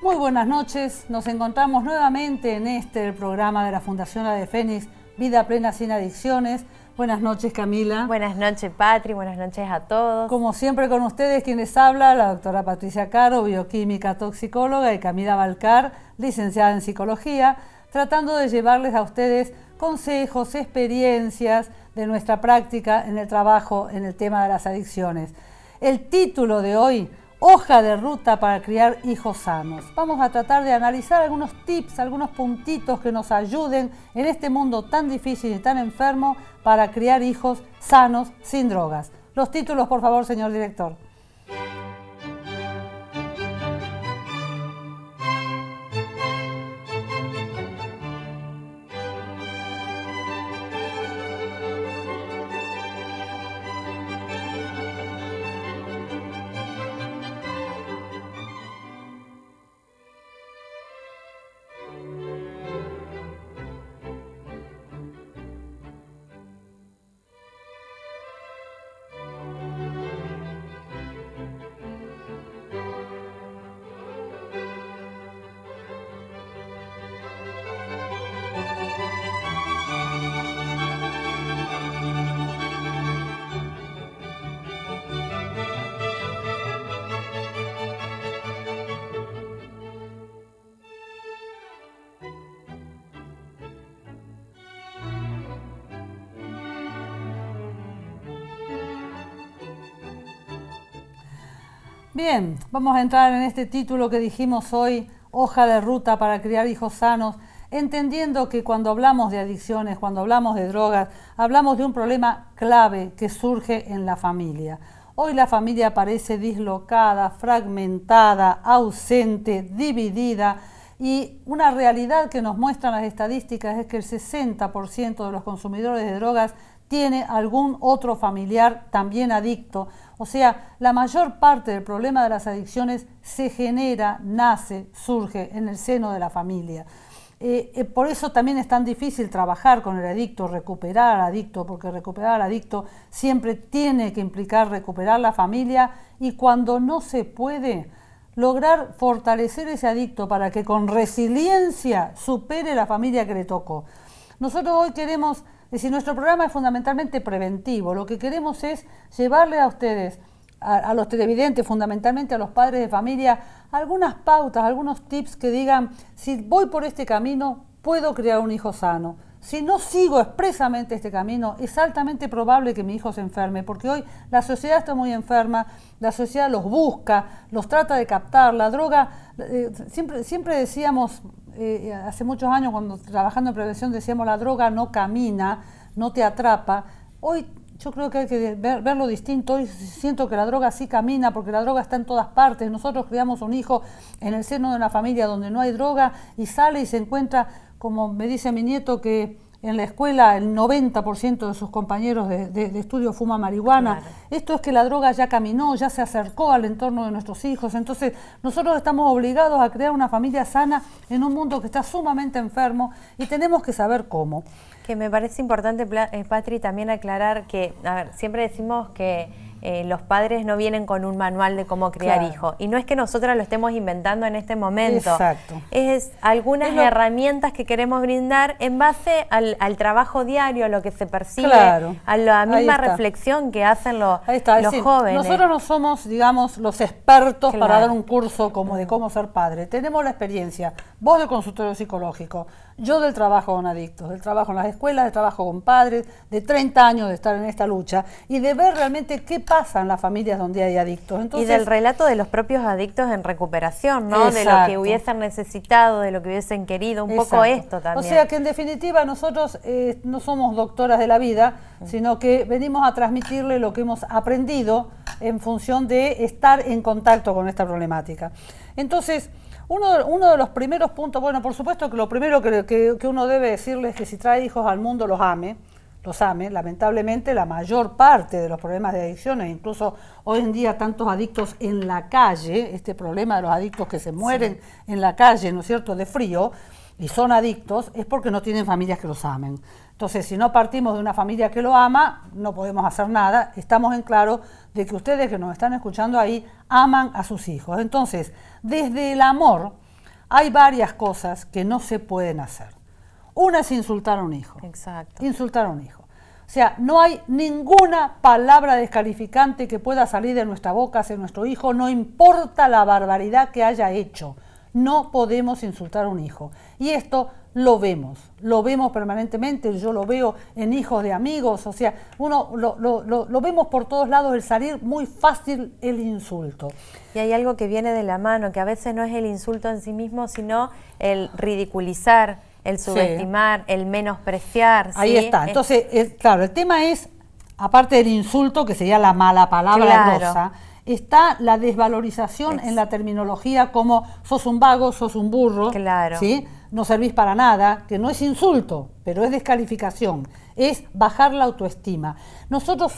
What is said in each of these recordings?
Muy buenas noches, nos encontramos nuevamente en el programa de la Fundación Ave Fénix, Vida Plena Sin Adicciones. Buenas noches, Camila. Buenas noches, Patri, buenas noches a todos. Como siempre con ustedes quienes habla, la doctora Patricia Caro, bioquímica toxicóloga, y Camila Balcar, licenciada en psicología, tratando de llevarles a ustedes consejos, experiencias de nuestra práctica en el trabajo en el tema de las adicciones. El título de hoy: Hoja de ruta para criar hijos sanos. Vamos a tratar de analizar algunos tips, algunos puntitos que nos ayuden en este mundo tan difícil y tan enfermo para criar hijos sanos sin drogas. Los títulos, por favor, señor director. Bien, vamos a entrar en este título que dijimos hoy, hoja de ruta para criar hijos sanos, entendiendo que cuando hablamos de adicciones, cuando hablamos de drogas, hablamos de un problema clave que surge en la familia. Hoy la familia parece dislocada, fragmentada, ausente, dividida, y una realidad que nos muestran las estadísticas es que el 60% de los consumidores de drogas tiene algún otro familiar también adicto. O sea, la mayor parte del problema de las adicciones se genera, nace, surge en el seno de la familia. Por eso también es tan difícil trabajar con el adicto, recuperar al adicto, porque recuperar al adicto siempre tiene que implicar recuperar la familia, y cuando no se puede, lograr fortalecer ese adicto para que con resiliencia supere la familia que le tocó. Nosotros hoy queremos, es decir, nuestro programa es fundamentalmente preventivo. Lo que queremos es llevarle a ustedes, a los televidentes, fundamentalmente a los padres de familia, algunas pautas, algunos tips que digan: si voy por este camino, puedo crear un hijo sano. Si no sigo expresamente este camino, es altamente probable que mi hijo se enferme, porque hoy la sociedad está muy enferma, la sociedad los busca, los trata de captar. La droga, siempre decíamos, hace muchos años cuando trabajando en prevención decíamos: la droga no camina, no te atrapa. Hoy yo creo que hay que verlo distinto. Hoy siento que la droga sí camina, porque la droga está en todas partes. Nosotros criamos un hijo en el seno de una familia donde no hay droga, y sale y se encuentra, como me dice mi nieto, que en la escuela el 90% de sus compañeros de estudio fuma marihuana. Claro. Esto es que la droga ya caminó, ya se acercó al entorno de nuestros hijos. Entonces nosotros estamos obligados a crear una familia sana en un mundo que está sumamente enfermo, y tenemos que saber cómo. Que me parece importante, Patri, también aclarar que, a ver, siempre decimos que los padres no vienen con un manual de cómo criar hijos, y no es que nosotras lo estemos inventando en este momento. Exacto. Es algunas herramientas que queremos brindar en base al trabajo diario, a lo que se percibe, a la misma reflexión que hacen los jóvenes. Nosotros no somos, digamos, los expertos para dar un curso como de cómo ser padre. Tenemos la experiencia, vos del consultorio psicológico, yo del trabajo con adictos, del trabajo en las escuelas, del trabajo con padres, de 30 años de estar en esta lucha y de ver realmente qué pasa en las familias donde hay adictos. Entonces, y del relato de los propios adictos en recuperación, ¿no? Exacto. De lo que hubiesen necesitado, de lo que hubiesen querido, un poco esto también. O sea que en definitiva nosotros no somos doctoras de la vida, sino que venimos a transmitirle lo que hemos aprendido en función de estar en contacto con esta problemática. Entonces, uno de los primeros puntos, bueno, por supuesto que lo primero que uno debe decirles es que si trae hijos al mundo los ame. Lamentablemente la mayor parte de los problemas de adicciones, incluso hoy en día tantos adictos en la calle, este problema de los adictos que se mueren en la calle, ¿no es cierto?, de frío, y son adictos, es porque no tienen familias que los amen. Entonces, si no partimos de una familia que lo ama, no podemos hacer nada. Estamos en claro de que ustedes que nos están escuchando ahí aman a sus hijos. Entonces, desde el amor, hay varias cosas que no se pueden hacer. Una es insultar a un hijo. Exacto. Insultar a un hijo. O sea, no hay ninguna palabra descalificante que pueda salir de nuestra boca hacia nuestro hijo, no importa la barbaridad que haya hecho. No podemos insultar a un hijo. Y esto lo vemos permanentemente, yo lo veo en hijos de amigos, o sea, uno lo vemos por todos lados, el salir muy fácil el insulto. Y hay algo que viene de la mano, que a veces no es el insulto en sí mismo, sino el ridiculizar, el subestimar, el menospreciar. Ahí está, entonces, claro, el tema es, aparte del insulto, que sería la mala palabra grosa, está la desvalorización en la terminología como sos un vago, sos un burro, ¿sí? No servís para nada, que no es insulto, pero es descalificación, es bajar la autoestima. Nosotros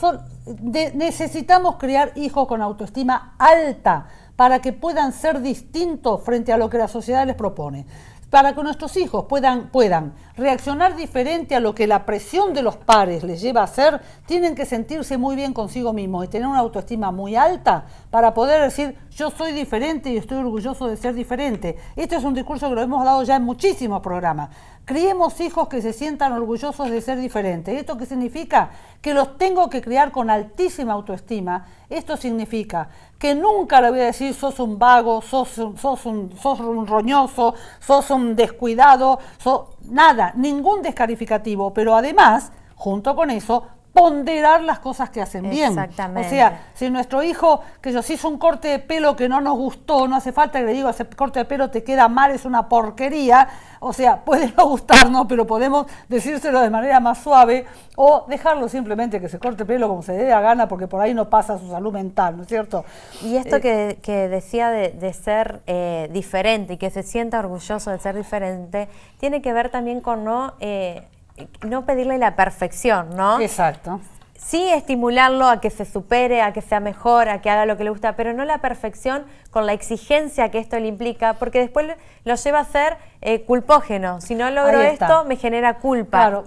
necesitamos criar hijos con autoestima alta para que puedan ser distintos frente a lo que la sociedad les propone. Para que nuestros hijos puedan reaccionar diferente a lo que la presión de los pares les lleva a hacer, tienen que sentirse muy bien consigo mismos y tener una autoestima muy alta para poder decir, yo soy diferente y estoy orgulloso de ser diferente. Este es un discurso que lo hemos dado ya en muchísimos programas. Criemos hijos que se sientan orgullosos de ser diferentes. ¿Esto qué significa? Que los tengo que criar con altísima autoestima. Esto significa que nunca le voy a decir sos un vago, sos un roñoso, sos un descuidado, nada, ningún descalificativo, pero además, junto con eso, ponderar las cosas que hacen bien. Exactamente. O sea, si nuestro hijo, que yo se hizo un corte de pelo que no nos gustó, no hace falta que le diga, ese corte de pelo te queda mal, es una porquería, o sea, puede no gustarnos, pero podemos decírselo de manera más suave o dejarlo simplemente que se corte pelo como se dé la gana, porque por ahí no pasa su salud mental, ¿no es cierto? Y esto que decía de ser diferente y que se sienta orgulloso de ser diferente, tiene que ver también con no pedirle la perfección, ¿no? Exacto. Sí, estimularlo a que se supere, a que sea mejor, a que haga lo que le gusta, pero no la perfección con la exigencia que esto le implica, porque después lo lleva a ser culpógeno. Si no logro esto, me genera culpa. Claro,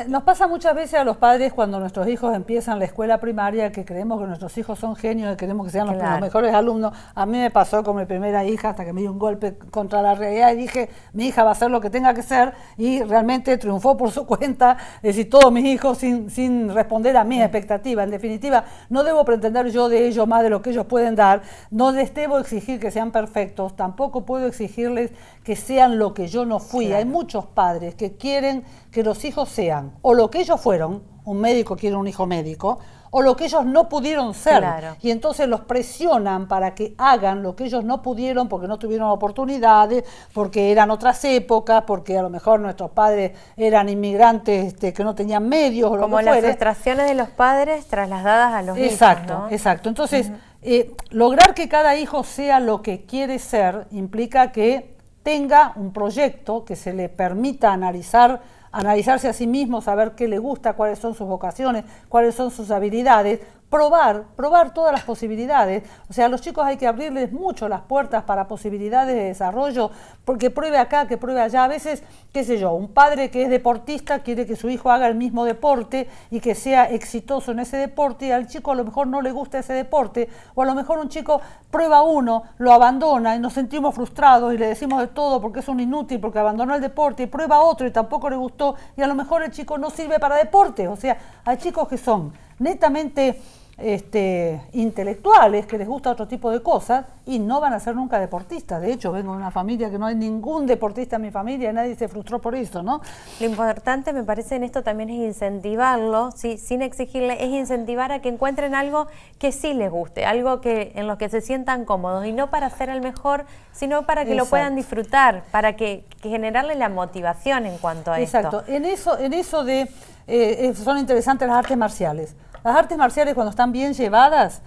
nos pasa muchas veces a los padres cuando nuestros hijos empiezan la escuela primaria, que creemos que nuestros hijos son genios y queremos que sean los mejores alumnos. A mí me pasó con mi primera hija hasta que me dio un golpe contra la realidad y dije, mi hija va a hacer lo que tenga que ser, y realmente triunfó por su cuenta, es decir, todos mis hijos sin responder a mis expectativas. En definitiva, no debo pretender yo de ellos más de lo que ellos pueden dar, no les debo exigir que sean perfectos, tampoco puedo exigirles que sean lo que yo no fui. Claro. Hay muchos padres que quieren que los hijos sean o lo que ellos fueron, un médico quiere un hijo médico, o lo que ellos no pudieron ser. Claro. Y entonces los presionan para que hagan lo que ellos no pudieron porque no tuvieron oportunidades, porque eran otras épocas, porque a lo mejor nuestros padres eran inmigrantes que no tenían medios o lo como que las fuere. Frustraciones de los padres trasladadas a los hijos, ¿no? Exacto. Entonces, lograr que cada hijo sea lo que quiere ser implica que tenga un proyecto que se le permita analizarse a sí mismo, saber qué le gusta, cuáles son sus vocaciones, cuáles son sus habilidades, probar todas las posibilidades. O sea, a los chicos hay que abrirles mucho las puertas para posibilidades de desarrollo, porque pruebe acá, que pruebe allá. A veces, qué sé yo, un padre que es deportista quiere que su hijo haga el mismo deporte y que sea exitoso en ese deporte, y al chico a lo mejor no le gusta ese deporte, o a lo mejor un chico prueba uno, lo abandona y nos sentimos frustrados y le decimos de todo porque es un inútil, porque abandonó el deporte, y prueba otro y tampoco le gustó, y a lo mejor el chico no sirve para deporte. O sea, hay chicos que son netamente intelectuales, que les gusta otro tipo de cosas y no van a ser nunca deportistas. De hecho, vengo de una familia que no hay ningún deportista en mi familia y nadie se frustró por eso, ¿no? Lo importante, me parece, en esto también es incentivarlo, ¿sí? Sin exigirle, es incentivar a que encuentren algo que sí les guste, algo en lo que se sientan cómodos, y no para ser el mejor, sino para que lo puedan disfrutar, para que generarle la motivación en cuanto a esto. Exacto. En eso son interesantes las artes marciales. Las artes marciales, cuando están bien llevadas,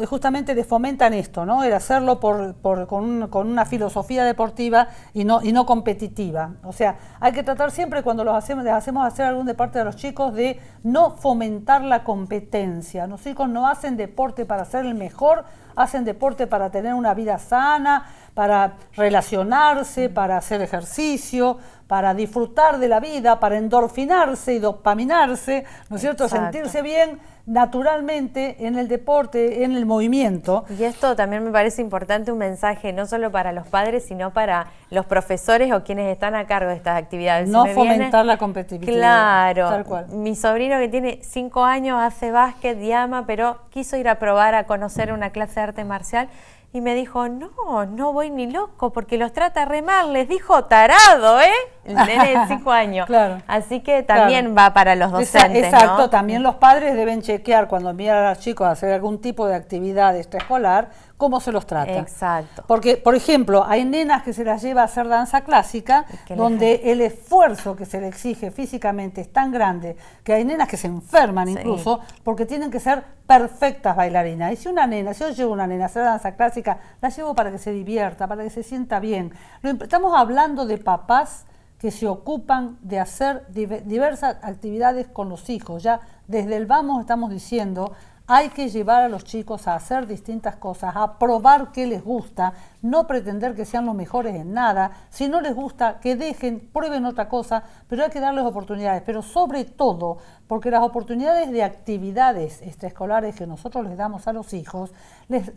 justamente les fomentan esto, ¿no? El hacerlo con una filosofía deportiva y no competitiva. O sea, hay que tratar siempre, cuando les hacemos hacer algún deporte a los chicos, de no fomentar la competencia. Los chicos no hacen deporte para ser el mejor, hacen deporte para tener una vida sana, para relacionarse, para hacer ejercicio, para disfrutar de la vida, para endorfinarse y dopaminarse, ¿no es cierto? Exacto. Sentirse bien naturalmente en el deporte, en el movimiento. Y esto también me parece importante, un mensaje no solo para los padres, sino para los profesores o quienes están a cargo de estas actividades. No fomentar la competitividad. Claro, tal cual. Mi sobrino que tiene 5 años hace básquet y ama, pero quiso ir a probar a conocer una clase de arte marcial y me dijo, no voy ni loco porque los trata re mal, les dijo tarado, el nene de 5 años. Claro. Así que también va para los docentes, Exacto, ¿no? También los padres deben chequear cuando envían a los chicos a hacer algún tipo de actividad extraescolar, cómo se los trata. Exacto. Porque, por ejemplo, hay nenas que se las lleva a hacer danza clásica, donde el esfuerzo que se le exige físicamente es tan grande que hay nenas que se enferman incluso porque tienen que ser perfectas bailarinas. Y si yo llevo una nena a hacer danza clásica, la llevo para que se divierta, para que se sienta bien. Estamos hablando de papás que se ocupan de hacer diversas actividades con los hijos. Ya desde el vamos estamos diciendo, hay que llevar a los chicos a hacer distintas cosas, a probar qué les gusta, no pretender que sean los mejores en nada. Si no les gusta, que prueben otra cosa, pero hay que darles oportunidades. Pero sobre todo, porque las oportunidades de actividades extraescolares que nosotros les damos a los hijos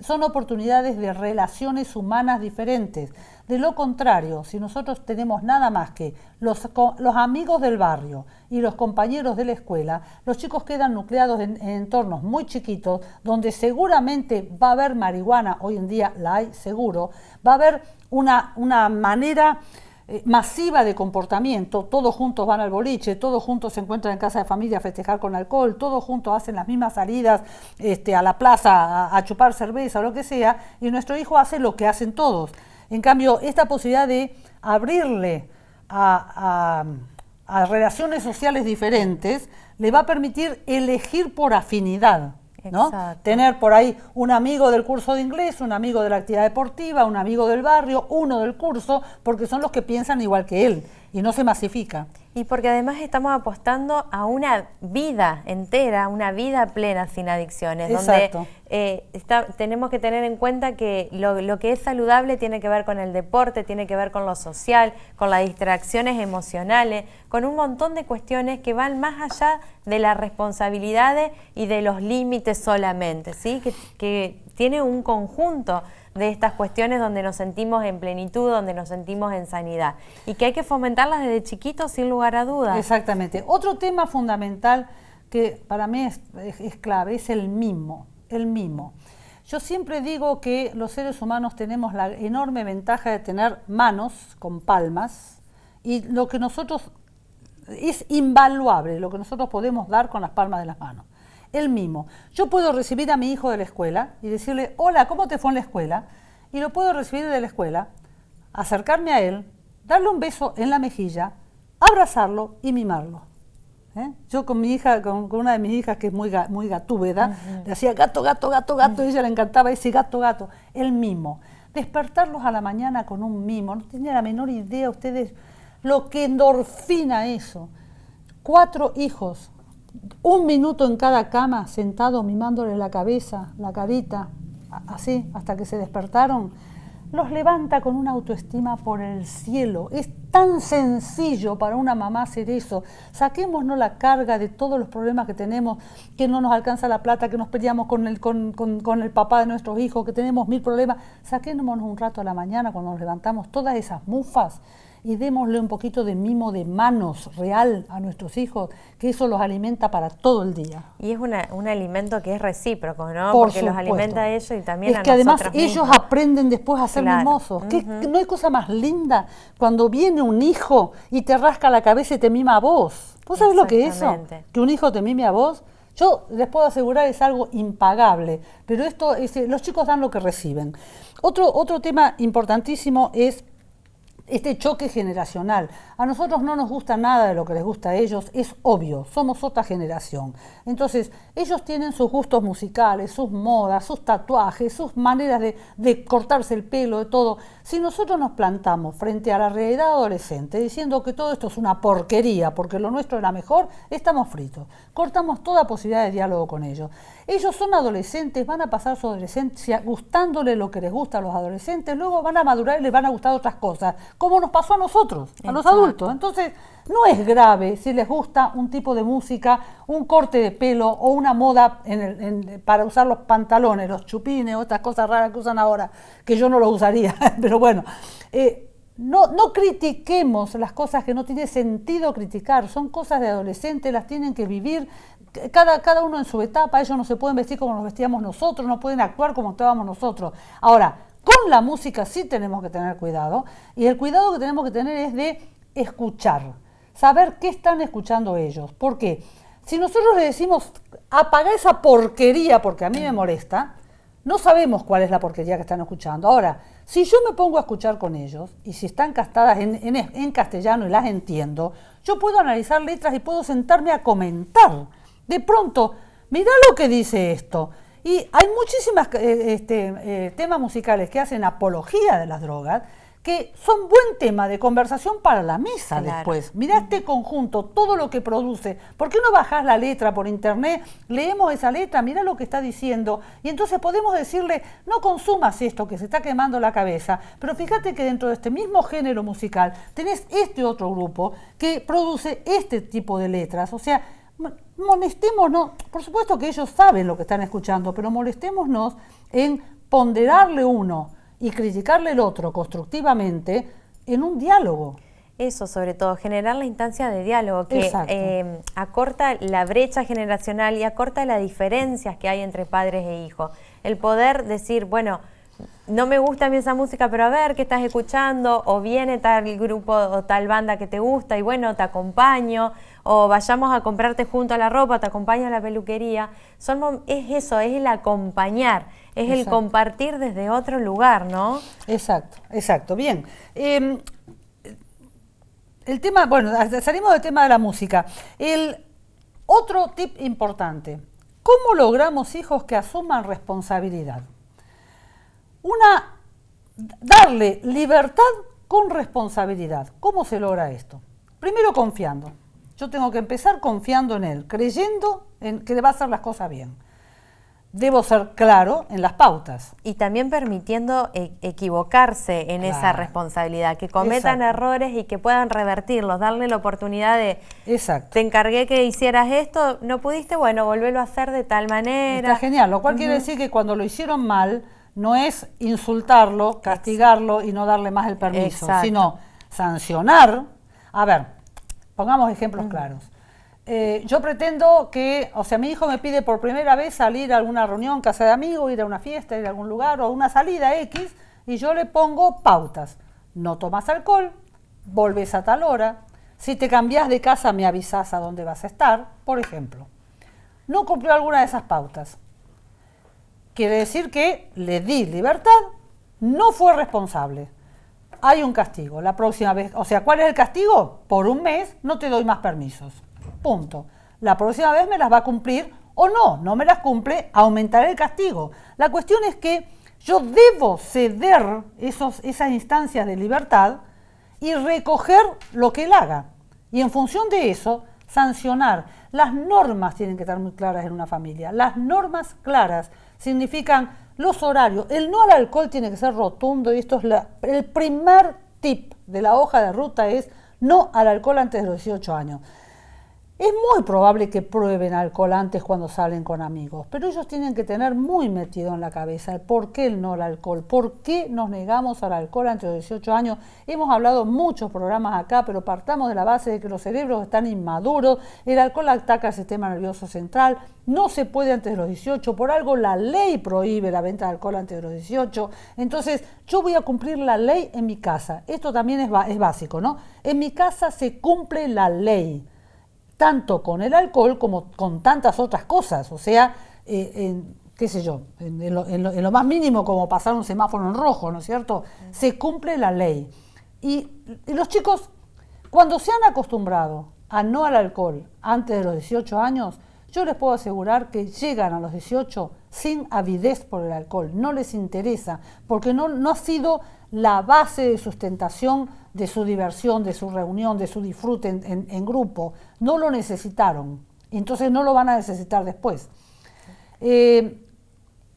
son oportunidades de relaciones humanas diferentes. De lo contrario, si nosotros tenemos nada más que los amigos del barrio y los compañeros de la escuela, los chicos quedan nucleados en entornos muy chiquitos, donde seguramente va a haber marihuana, hoy en día la hay seguro, va a haber una manera masiva de comportamiento. Todos juntos van al boliche, todos juntos se encuentran en casa de familia a festejar con alcohol, todos juntos hacen las mismas salidas a la plaza a chupar cerveza o lo que sea, y nuestro hijo hace lo que hacen todos. En cambio, esta posibilidad de abrirle a relaciones sociales diferentes le va a permitir elegir por afinidad, ¿no? Exacto. Tener por ahí un amigo del curso de inglés, un amigo de la actividad deportiva, un amigo del barrio, uno del curso, porque son los que piensan igual que él y no se masifica. Y porque además estamos apostando a una vida entera, una vida plena sin adicciones. Exacto. Donde tenemos que tener en cuenta que lo que es saludable tiene que ver con el deporte, tiene que ver con lo social, con las distracciones emocionales, con un montón de cuestiones que van más allá de las responsabilidades y de los límites solamente, ¿sí? Que tiene un conjunto de estas cuestiones donde nos sentimos en plenitud, donde nos sentimos en sanidad y que hay que fomentarlas desde chiquitos sin lugar a dudas. Exactamente. Otro tema fundamental que para mí es clave es el mimo. Yo siempre digo que los seres humanos tenemos la enorme ventaja de tener manos con palmas y lo que nosotros es invaluable, lo que nosotros podemos dar con las palmas de las manos. El mimo. Yo puedo recibir a mi hijo de la escuela y decirle, hola, ¿cómo te fue en la escuela? Y lo puedo recibir de la escuela, acercarme a él, darle un beso en la mejilla, abrazarlo y mimarlo. Yo con mi hija, con una de mis hijas que es muy gatúbeda, le decía gato, gato, gato, gato, y a ella le encantaba ese gato, gato. El mimo. Despertarlos a la mañana con un mimo. No tienen la menor idea ustedes lo que endorfina eso. 4 hijos. 1 minuto en cada cama, sentado mimándole la cabeza, la carita, así, hasta que se despertaron, los levanta con una autoestima por el cielo. Es tan sencillo para una mamá hacer eso. Saquémonos la carga de todos los problemas que tenemos, que no nos alcanza la plata, que nos peleamos con el papá de nuestros hijos, que tenemos 1000 problemas. Saquémonos un rato a la mañana cuando nos levantamos todas esas mufas y démosle un poquito de mimo de manos real a nuestros hijos, que eso los alimenta para todo el día. Y es un alimento que es recíproco, ¿no? Porque supuesto. Los alimenta a ellos y también a nosotros. Es que además ellos mismos aprenden después a ser mimosos. No hay cosa más linda cuando viene un hijo y te rasca la cabeza y te mima a vos. ¿Vos sabés lo que es eso? Que un hijo te mime a vos. Yo les puedo asegurar es algo impagable, pero los chicos dan lo que reciben. Otro tema importantísimo es este choque generacional. A nosotros no nos gusta nada de lo que les gusta a ellos, es obvio, somos otra generación. Entonces, ellos tienen sus gustos musicales, sus modas, sus tatuajes, sus maneras de cortarse el pelo, de todo. Si nosotros nos plantamos frente a la realidad adolescente diciendo que todo esto es una porquería porque lo nuestro era mejor, estamos fritos. Cortamos toda posibilidad de diálogo con ellos. Ellos son adolescentes, van a pasar su adolescencia gustándole lo que les gusta a los adolescentes, luego van a madurar y les van a gustar otras cosas, como nos pasó a nosotros, a los adultos. Entonces, no es grave si les gusta un tipo de música, un corte de pelo o una moda para usar los pantalones, los chupines o estas cosas raras que usan ahora, que yo no los usaría, pero bueno. No critiquemos las cosas que no tiene sentido criticar, son cosas de adolescentes, las tienen que vivir cada uno en su etapa. Ellos no se pueden vestir como nos vestíamos nosotros, no pueden actuar como actuábamos nosotros. Ahora, con la música sí tenemos que tener cuidado, y el cuidado que tenemos que tener es de escuchar, saber qué están escuchando ellos. ¿Por qué? Si nosotros les decimos apaga esa porquería porque a mí me molesta, no sabemos cuál es la porquería que están escuchando. Ahora, si yo me pongo a escuchar con ellos, y si están castadas en castellano y las entiendo, yo puedo analizar letras y puedo sentarme a comentar. De pronto, mirá lo que dice esto. Y hay muchísimas temas musicales que hacen apología de las drogas, que son buen tema de conversación para la mesa después. Mirá este conjunto, todo lo que produce. ¿Por qué no bajás la letra por internet? Leemos esa letra, mirá lo que está diciendo. Y entonces podemos decirle, no consumas esto que se está quemando la cabeza, pero fíjate que dentro de este mismo género musical tenés este otro grupo que produce este tipo de letras. O sea, molestémonos, por supuesto que ellos saben lo que están escuchando, pero molestémonos en ponderarle uno y criticarle el otro constructivamente en un diálogo. Eso, sobre todo, generar la instancia de diálogo que acorta la brecha generacional y acorta las diferencias que hay entre padres e hijos. El poder decir, bueno, no me gusta a mí esa música, pero a ver, ¿qué estás escuchando? O viene tal grupo o tal banda que te gusta y bueno, te acompaño. O vayamos a comprarte junto a la ropa, te acompaño a la peluquería. Es eso, es el acompañar, es el compartir desde otro lugar, ¿no? Exacto. Bien. El tema, bueno, salimos del tema de la música. El otro tip importante, ¿cómo logramos hijos que asuman responsabilidad? Darle libertad con responsabilidad. ¿Cómo se logra esto? Primero confiando. Yo tengo que empezar confiando en él, creyendo en que le va a hacer las cosas bien. Debo ser claro en las pautas. Y también permitiendo equivocarse en esa responsabilidad, que cometan errores y que puedan revertirlos, darle la oportunidad de, te encargué que hicieras esto, no pudiste, bueno, volverlo a hacer de tal manera. Está genial, lo cual quiere decir que cuando lo hicieron mal, no es insultarlo, castigarlo y no darle más el permiso, sino sancionar. A ver, pongamos ejemplos claros. Yo pretendo que, o sea, mi hijo me pide por primera vez salir a alguna reunión, casa de amigos, ir a una fiesta, ir a algún lugar o a una salida X, y yo le pongo pautas. No tomas alcohol, volvés a tal hora, si te cambiás de casa me avisás a dónde vas a estar, por ejemplo. No cumplió alguna de esas pautas. Quiere decir que le di libertad, no fue responsable. Hay un castigo. La próxima vez, o sea, ¿cuál es el castigo? Por un mes no te doy más permisos. Punto. La próxima vez me las va a cumplir o no me las cumple, aumentaré el castigo. La cuestión es que yo debo ceder esas instancias de libertad y recoger lo que él haga. Y en función de eso, sancionar. Las normas tienen que estar muy claras en una familia. Las normas claras significan los horarios. El no al alcohol tiene que ser rotundo y esto es el primer tip de la hoja de ruta es no al alcohol antes de los 18 años. Es muy probable que prueben alcohol antes cuando salen con amigos, pero ellos tienen que tener muy metido en la cabeza el por qué el no al alcohol, por qué nos negamos al alcohol antes de los 18 años. Hemos hablado muchos programas acá, pero partamos de la base de que los cerebros están inmaduros, el alcohol ataca el sistema nervioso central, no se puede antes de los 18, por algo la ley prohíbe la venta de alcohol antes de los 18, entonces yo voy a cumplir la ley en mi casa. Esto también es básico, ¿no? En mi casa se cumple la ley, tanto con el alcohol como con tantas otras cosas, o sea, qué sé yo, en lo más mínimo como pasar un semáforo en rojo, ¿no es cierto? Se cumple la ley. Y los chicos, cuando se han acostumbrado a no al alcohol antes de los 18 años, yo les puedo asegurar que llegan a los 18 sin avidez por el alcohol, no les interesa, porque no ha sido la base de sustentación de su diversión, de su reunión, de su disfrute en grupo. No lo necesitaron, entonces no lo van a necesitar después.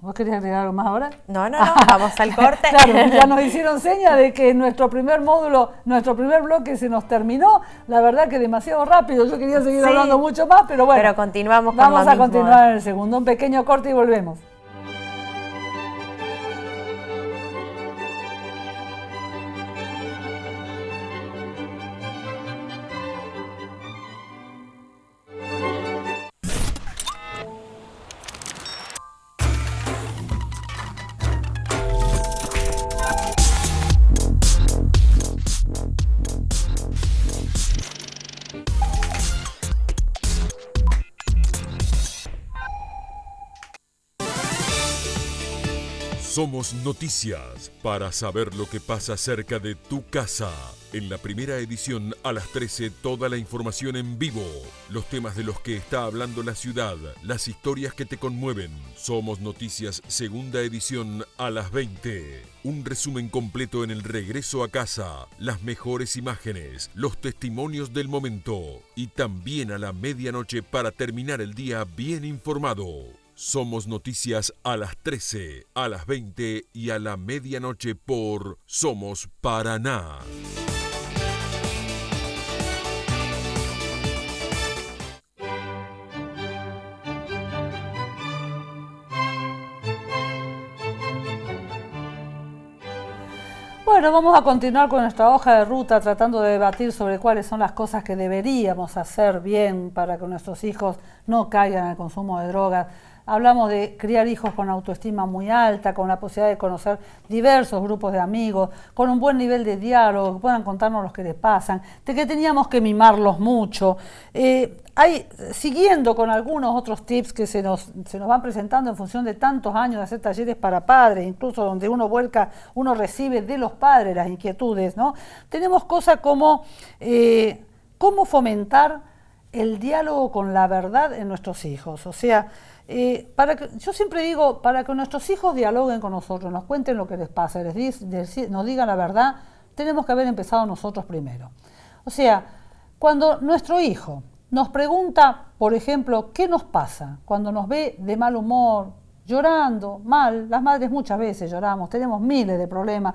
¿Vos querés agregar algo más ahora? No, vamos al corte. Claro, ya nos hicieron seña de que nuestro primer módulo, nuestro primer bloque se nos terminó. La verdad que demasiado rápido, yo quería seguir hablando mucho más, pero bueno. Pero continuamos con vamos a continuar en el segundo. Un pequeño corte y volvemos. Somos Noticias, para saber lo que pasa cerca de tu casa. En la primera edición a las 13, toda la información en vivo, los temas de los que está hablando la ciudad, las historias que te conmueven. Somos Noticias, segunda edición a las 20. Un resumen completo en el regreso a casa, las mejores imágenes, los testimonios del momento y también a la medianoche para terminar el día bien informado. Somos Noticias a las 13, a las 20 y a la medianoche por Somos Paraná. Bueno, vamos a continuar con nuestra hoja de ruta tratando de debatir sobre cuáles son las cosas que deberíamos hacer bien para que nuestros hijos no caigan en el consumo de drogas. Hablamos de criar hijos con autoestima muy alta, con la posibilidad de conocer diversos grupos de amigos, con un buen nivel de diálogo, que puedan contarnos los que les pasan, de que teníamos que mimarlos mucho. Siguiendo con algunos otros tips que se nos van presentando en función de tantos años de hacer talleres para padres, incluso donde uno recibe de los padres las inquietudes, ¿no? Tenemos cosas como cómo fomentar el diálogo con la verdad en nuestros hijos. O sea, yo siempre digo, para que nuestros hijos dialoguen con nosotros, nos cuenten lo que les pasa, nos digan la verdad, tenemos que haber empezado nosotros primero. O sea, cuando nuestro hijo nos pregunta, por ejemplo, ¿qué nos pasa? Cuando nos ve de mal humor, llorando, mal, las madres muchas veces lloramos, tenemos miles de problemas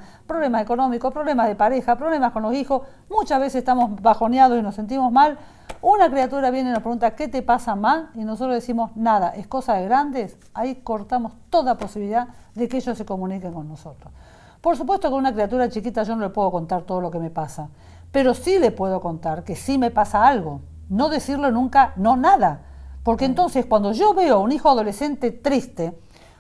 económicos, problemas de pareja, problemas con los hijos, muchas veces estamos bajoneados y nos sentimos mal. Una criatura viene y nos pregunta, ¿qué te pasa, ma? Y nosotros decimos, nada, es cosa de grandes. Ahí cortamos toda posibilidad de que ellos se comuniquen con nosotros. Por supuesto que a una criatura chiquita yo no le puedo contar todo lo que me pasa, pero sí le puedo contar que sí me pasa algo. No decirle nunca, no nada. Porque entonces cuando yo veo a un hijo adolescente triste,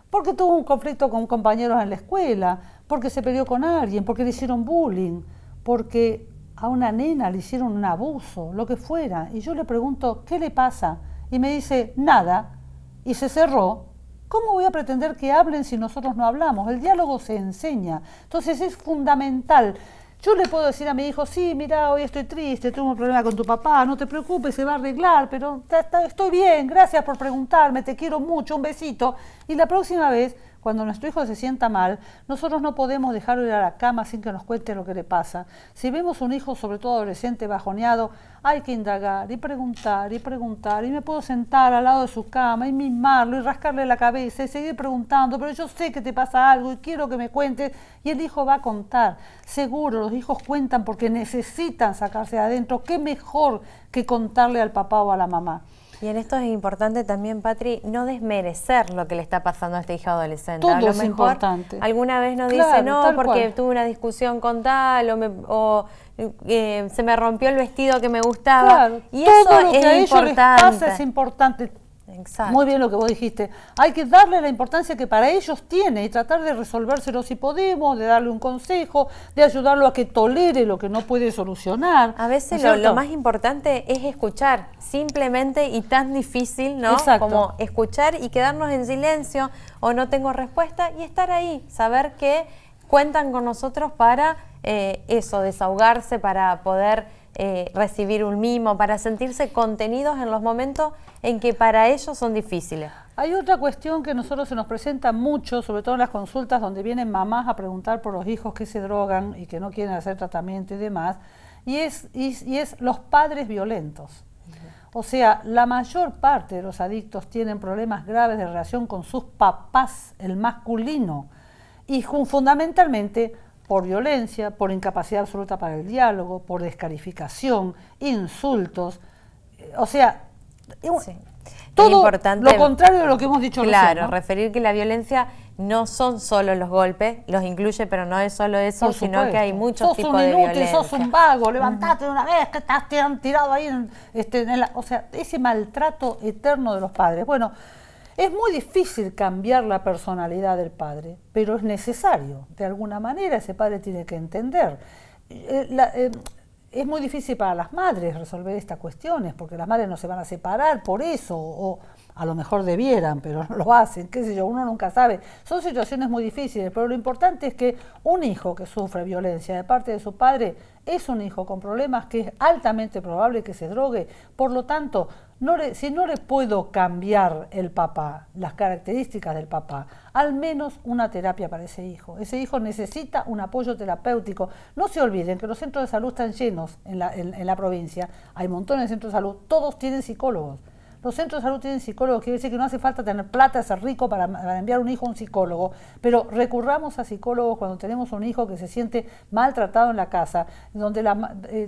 porque tuvo un conflicto con compañeros en la escuela, porque se peleó con alguien, porque le hicieron bullying, porque a una nena le hicieron un abuso, lo que fuera, y yo le pregunto, ¿qué le pasa? Y me dice, nada, y se cerró. ¿Cómo voy a pretender que hablen si nosotros no hablamos? El diálogo se enseña, entonces es fundamental. Yo le puedo decir a mi hijo, sí, mira, hoy estoy triste, tuve un problema con tu papá, no te preocupes, se va a arreglar, pero estoy bien, gracias por preguntarme, te quiero mucho, un besito. Y la próxima vez, cuando nuestro hijo se sienta mal, nosotros no podemos dejarlo ir a la cama sin que nos cuente lo que le pasa. Si vemos un hijo, sobre todo adolescente, bajoneado, hay que indagar y preguntar, y me puedo sentar al lado de su cama y mimarlo y rascarle la cabeza y seguir preguntando, pero yo sé que te pasa algo y quiero que me cuentes, y el hijo va a contar. Seguro, los hijos cuentan porque necesitan sacarse de adentro. ¿Qué mejor que contarle al papá o a la mamá? Y en esto es importante también, Patri, no desmerecer lo que le está pasando a este hijo adolescente. Todo a lo es mejor importante. Alguna vez nos Claro, dice, no, porque cual. tuve una discusión con tal, se me rompió el vestido que me gustaba. Claro, y todo eso lo que a es ellos les pasa importante. es importante. Exacto. Muy bien lo que vos dijiste. Hay que darle la importancia que para ellos tiene y tratar de resolvérselo si podemos, de darle un consejo, de ayudarlo a que tolere lo que no puede solucionar. A veces ¿no lo más importante es escuchar, simplemente, y tan difícil, ¿no? Exacto. Como escuchar y quedarnos en silencio o no tengo respuesta y estar ahí, saber que cuentan con nosotros para eso, desahogarse para poder recibir un mimo, para sentirse contenidos en los momentos en que para ellos son difíciles. Hay otra cuestión que a nosotros se nos presenta mucho, sobre todo en las consultas donde vienen mamás a preguntar por los hijos que se drogan y que no quieren hacer tratamiento y demás, y es los padres violentos. O sea, la mayor parte de los adictos tienen problemas graves de relación con sus papás, el masculino, y fundamentalmente por violencia, por incapacidad absoluta para el diálogo, por descalificación, insultos, o sea, sí. todo lo contrario de lo que hemos dicho recién, claro, ¿no? Referir que la violencia no son solo los golpes, los incluye, pero no es solo eso, sino que hay muchos tipos de violencia. Sos un vago, levantate de una vez, que estás tirado ahí, o sea, ese maltrato eterno de los padres. Bueno, es muy difícil cambiar la personalidad del padre, pero es necesario. De alguna manera ese padre tiene que entender. Es muy difícil para las madres resolver estas cuestiones, porque las madres no se van a separar por eso, o a lo mejor debieran, pero no lo hacen, qué sé yo, uno nunca sabe. Son situaciones muy difíciles, pero lo importante es que un hijo que sufre violencia de parte de su padre es un hijo con problemas que es altamente probable que se drogue. Por lo tanto, si no le puedo cambiar el papá, las características del papá, al menos una terapia para ese hijo. Ese hijo necesita un apoyo terapéutico. No se olviden que los centros de salud están llenos en la provincia. Hay montones de centros de salud, todos tienen psicólogos. Los centros de salud tienen psicólogos, quiere decir que no hace falta tener plata, ser rico para enviar un hijo a un psicólogo, pero recurramos a psicólogos cuando tenemos un hijo que se siente maltratado en la casa, donde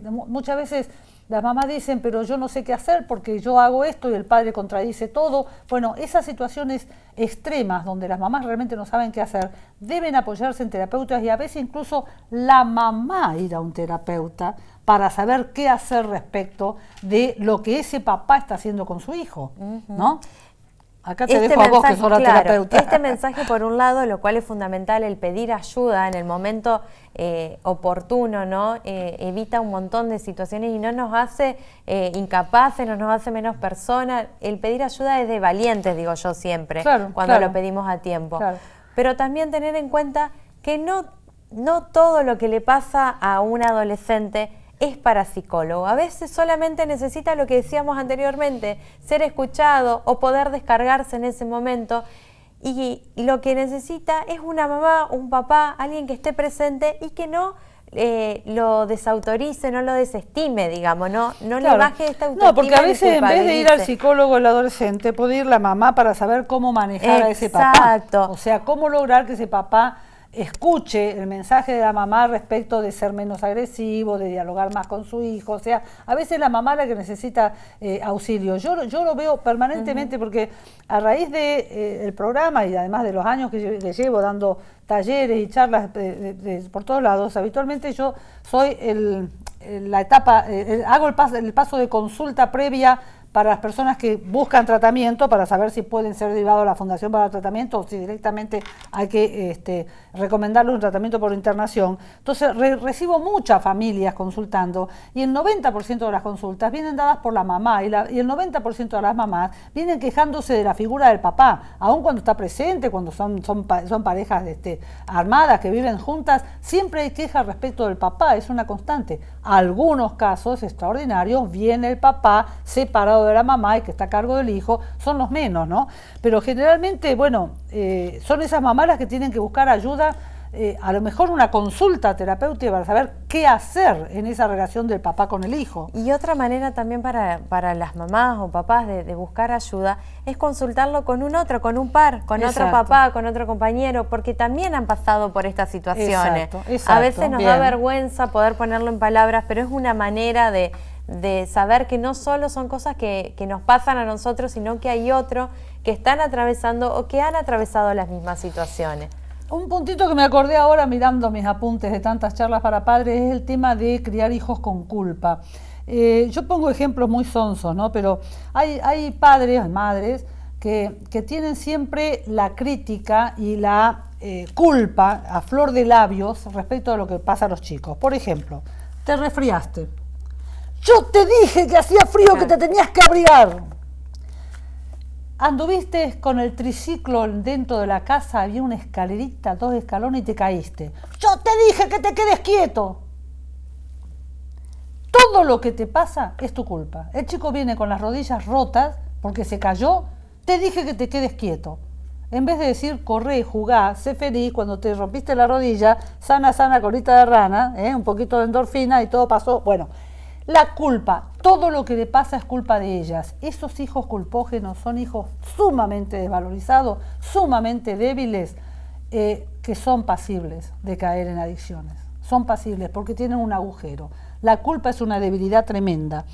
muchas veces las mamás dicen, pero yo no sé qué hacer porque yo hago esto y el padre contradice todo. Bueno, esas situaciones extremas donde las mamás realmente no saben qué hacer, deben apoyarse en terapeutas y a veces incluso la mamá ir a un terapeuta para saber qué hacer respecto de lo que ese papá está haciendo con su hijo, ¿no? Acá te dejo a vos, que sos la terapeuta. Este mensaje, por un lado, lo cual es fundamental, el pedir ayuda en el momento oportuno, ¿no? Evita un montón de situaciones y no nos hace incapaces, no nos hace menos personas. El pedir ayuda es de valientes, digo yo siempre, cuando lo pedimos a tiempo. Claro. Pero también tener en cuenta que no todo lo que le pasa a un adolescente es para psicólogo. A veces solamente necesita lo que decíamos anteriormente, ser escuchado o poder descargarse en ese momento. Y lo que necesita es una mamá, un papá, alguien que esté presente y que no lo desautorice, no lo desestime, digamos, no le baje esta autoestima. No, porque a veces en vez de ir al psicólogo el adolescente, puede ir la mamá para saber cómo manejar a ese papá. O sea, cómo lograr que ese papá escuche el mensaje de la mamá respecto de ser menos agresivo, de dialogar más con su hijo. O sea, a veces la mamá es la que necesita auxilio. Yo lo veo permanentemente porque a raíz del programa y además de los años que le llevo dando talleres y charlas por todos lados, habitualmente yo soy hago el paso de consulta previa para las personas que buscan tratamiento, para saber si pueden ser derivados a la Fundación para el Tratamiento o si directamente hay que recomendarles un tratamiento por internación. Entonces recibo muchas familias consultando y el 90% de las consultas vienen dadas por la mamá y el 90% de las mamás vienen quejándose de la figura del papá, aun cuando está presente, cuando son parejas armadas que viven juntas, siempre hay quejas respecto del papá, es una constante. Algunos casos extraordinarios viene el papá separado de la mamá y que está a cargo del hijo, son los menos, ¿no? Pero generalmente, bueno, son esas mamás las que tienen que buscar ayuda, a lo mejor una consulta terapéutica para saber qué hacer en esa relación del papá con el hijo. Y otra manera también para las mamás o papás de buscar ayuda es consultarlo con con un par, con otro papá, con otro compañero, porque también han pasado por estas situaciones. A veces nos da vergüenza poder ponerlo en palabras, pero es una manera de saber que no solo son cosas que nos pasan a nosotros, sino que hay otros que están atravesando o que han atravesado las mismas situaciones. Un puntito que me acordé ahora mirando mis apuntes de tantas charlas para padres es el tema de criar hijos con culpa. Yo pongo ejemplos muy sonsos, ¿no? Pero hay padres, madres que tienen siempre la crítica y la culpa a flor de labios respecto a lo que pasa a los chicos. Por ejemplo, te resfriaste. Yo te dije que hacía frío, que te tenías que abrigar. anduviste con el triciclo dentro de la casa, había una escalerita, 2 escalones y te caíste. Yo te dije que te quedes quieto. Todo lo que te pasa es tu culpa. El chico viene con las rodillas rotas porque se cayó, te dije que te quedes quieto. En vez de decir, corre, jugá, sé feliz, cuando te rompiste la rodilla, sana, sana, colita de rana, un poquito de endorfina y todo pasó. Bueno, la culpa, todo lo que le pasa es culpa de ellas. Esos hijos culpógenos son hijos sumamente desvalorizados, sumamente débiles, que son pasibles de caer en adicciones. Son pasibles porque tienen un agujero. La culpa es una debilidad tremenda.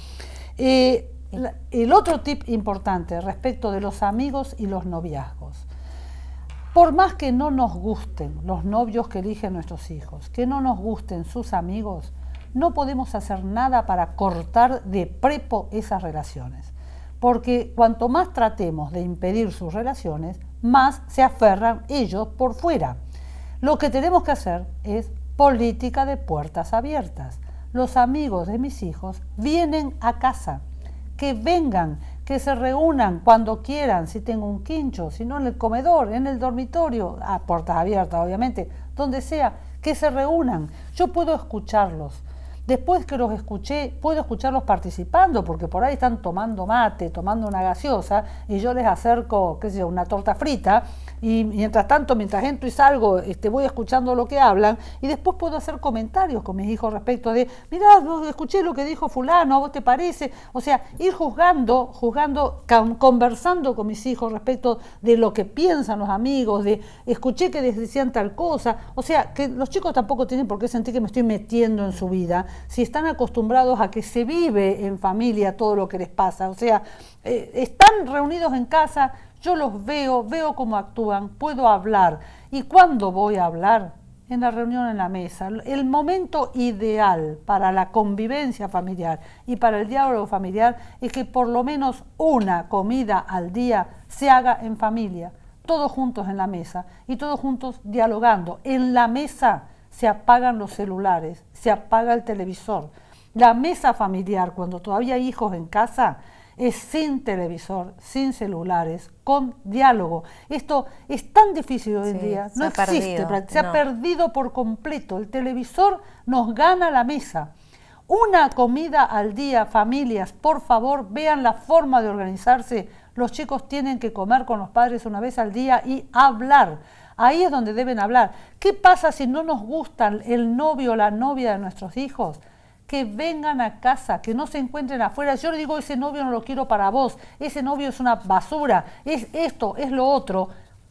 El otro tip importante respecto de los amigos y los noviazgos. Por más que no nos gusten los novios que eligen nuestros hijos, que no nos gusten sus amigos, no podemos hacer nada para cortar de prepo esas relaciones. Porque cuanto más tratemos de impedir sus relaciones, más se aferran ellos por fuera. Lo que tenemos que hacer es política de puertas abiertas. Los amigos de mis hijos vienen a casa, que vengan, que se reúnan cuando quieran, si tengo un quincho, si no en el comedor, en el dormitorio, a puertas abiertas obviamente, donde sea, que se reúnan. Yo puedo escucharlos. Después que los escuché, puedo escucharlos participando, porque por ahí están tomando mate, tomando una gaseosa, y yo les acerco, qué sé yo, una torta frita, y mientras tanto, mientras entro y salgo, voy escuchando lo que hablan, y después puedo hacer comentarios con mis hijos respecto de, mirá, escuché lo que dijo fulano, ¿a vos te parece? O sea, ir juzgando, conversando con mis hijos respecto de lo que piensan los amigos, de escuché que les decían tal cosa, o sea, que los chicos tampoco tienen por qué sentir que me estoy metiendo en su vida, si están acostumbrados a que se vive en familia todo lo que les pasa, o sea, están reunidos en casa, yo los veo cómo actúan, puedo hablar. ¿Y cuándo voy a hablar? En la reunión en la mesa. El momento ideal para la convivencia familiar y para el diálogo familiar es que por lo menos una comida al día se haga en familia, todos juntos en la mesa y todos juntos dialogando. En la mesa se apagan los celulares, se apaga el televisor. La mesa familiar, cuando todavía hay hijos en casa, es sin televisor, sin celulares, con diálogo. Esto es tan difícil hoy en día, no existe, se ha perdido por completo. El televisor nos gana la mesa. Una comida al día, familias, por favor, vean la forma de organizarse. Los chicos tienen que comer con los padres una vez al día y hablar. Ahí es donde deben hablar. ¿Qué pasa si no nos gustan el novio o la novia de nuestros hijos? Que vengan a casa, que no se encuentren afuera. Yo le digo, ese novio no lo quiero para vos, ese novio es una basura, es esto, es lo otro.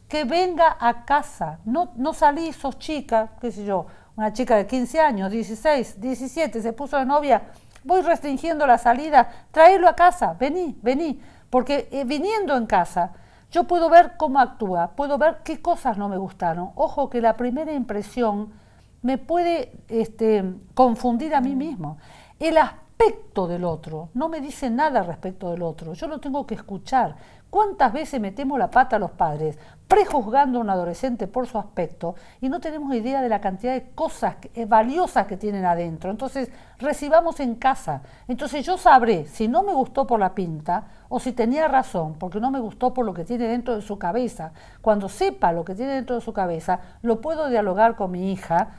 Que venga a casa, no salí, sos chica, qué sé yo, una chica de 15 años, 16, 17, se puso de novia, voy restringiendo la salida, traerlo a casa, vení, porque viniendo en casa, yo puedo ver cómo actúa, puedo ver qué cosas no me gustaron. Ojo que la primera impresión me puede confundir a mí mismo. El aspecto del otro no me dice nada respecto del otro, yo lo tengo que escuchar. ¿Cuántas veces metemos la pata a los padres prejuzgando a un adolescente por su aspecto y no tenemos idea de la cantidad de cosas valiosas que tienen adentro? Entonces, recibamos en casa. Entonces yo sabré si no me gustó por la pinta o si tenía razón, porque no me gustó por lo que tiene dentro de su cabeza. Cuando sepa lo que tiene dentro de su cabeza, lo puedo dialogar con mi hija,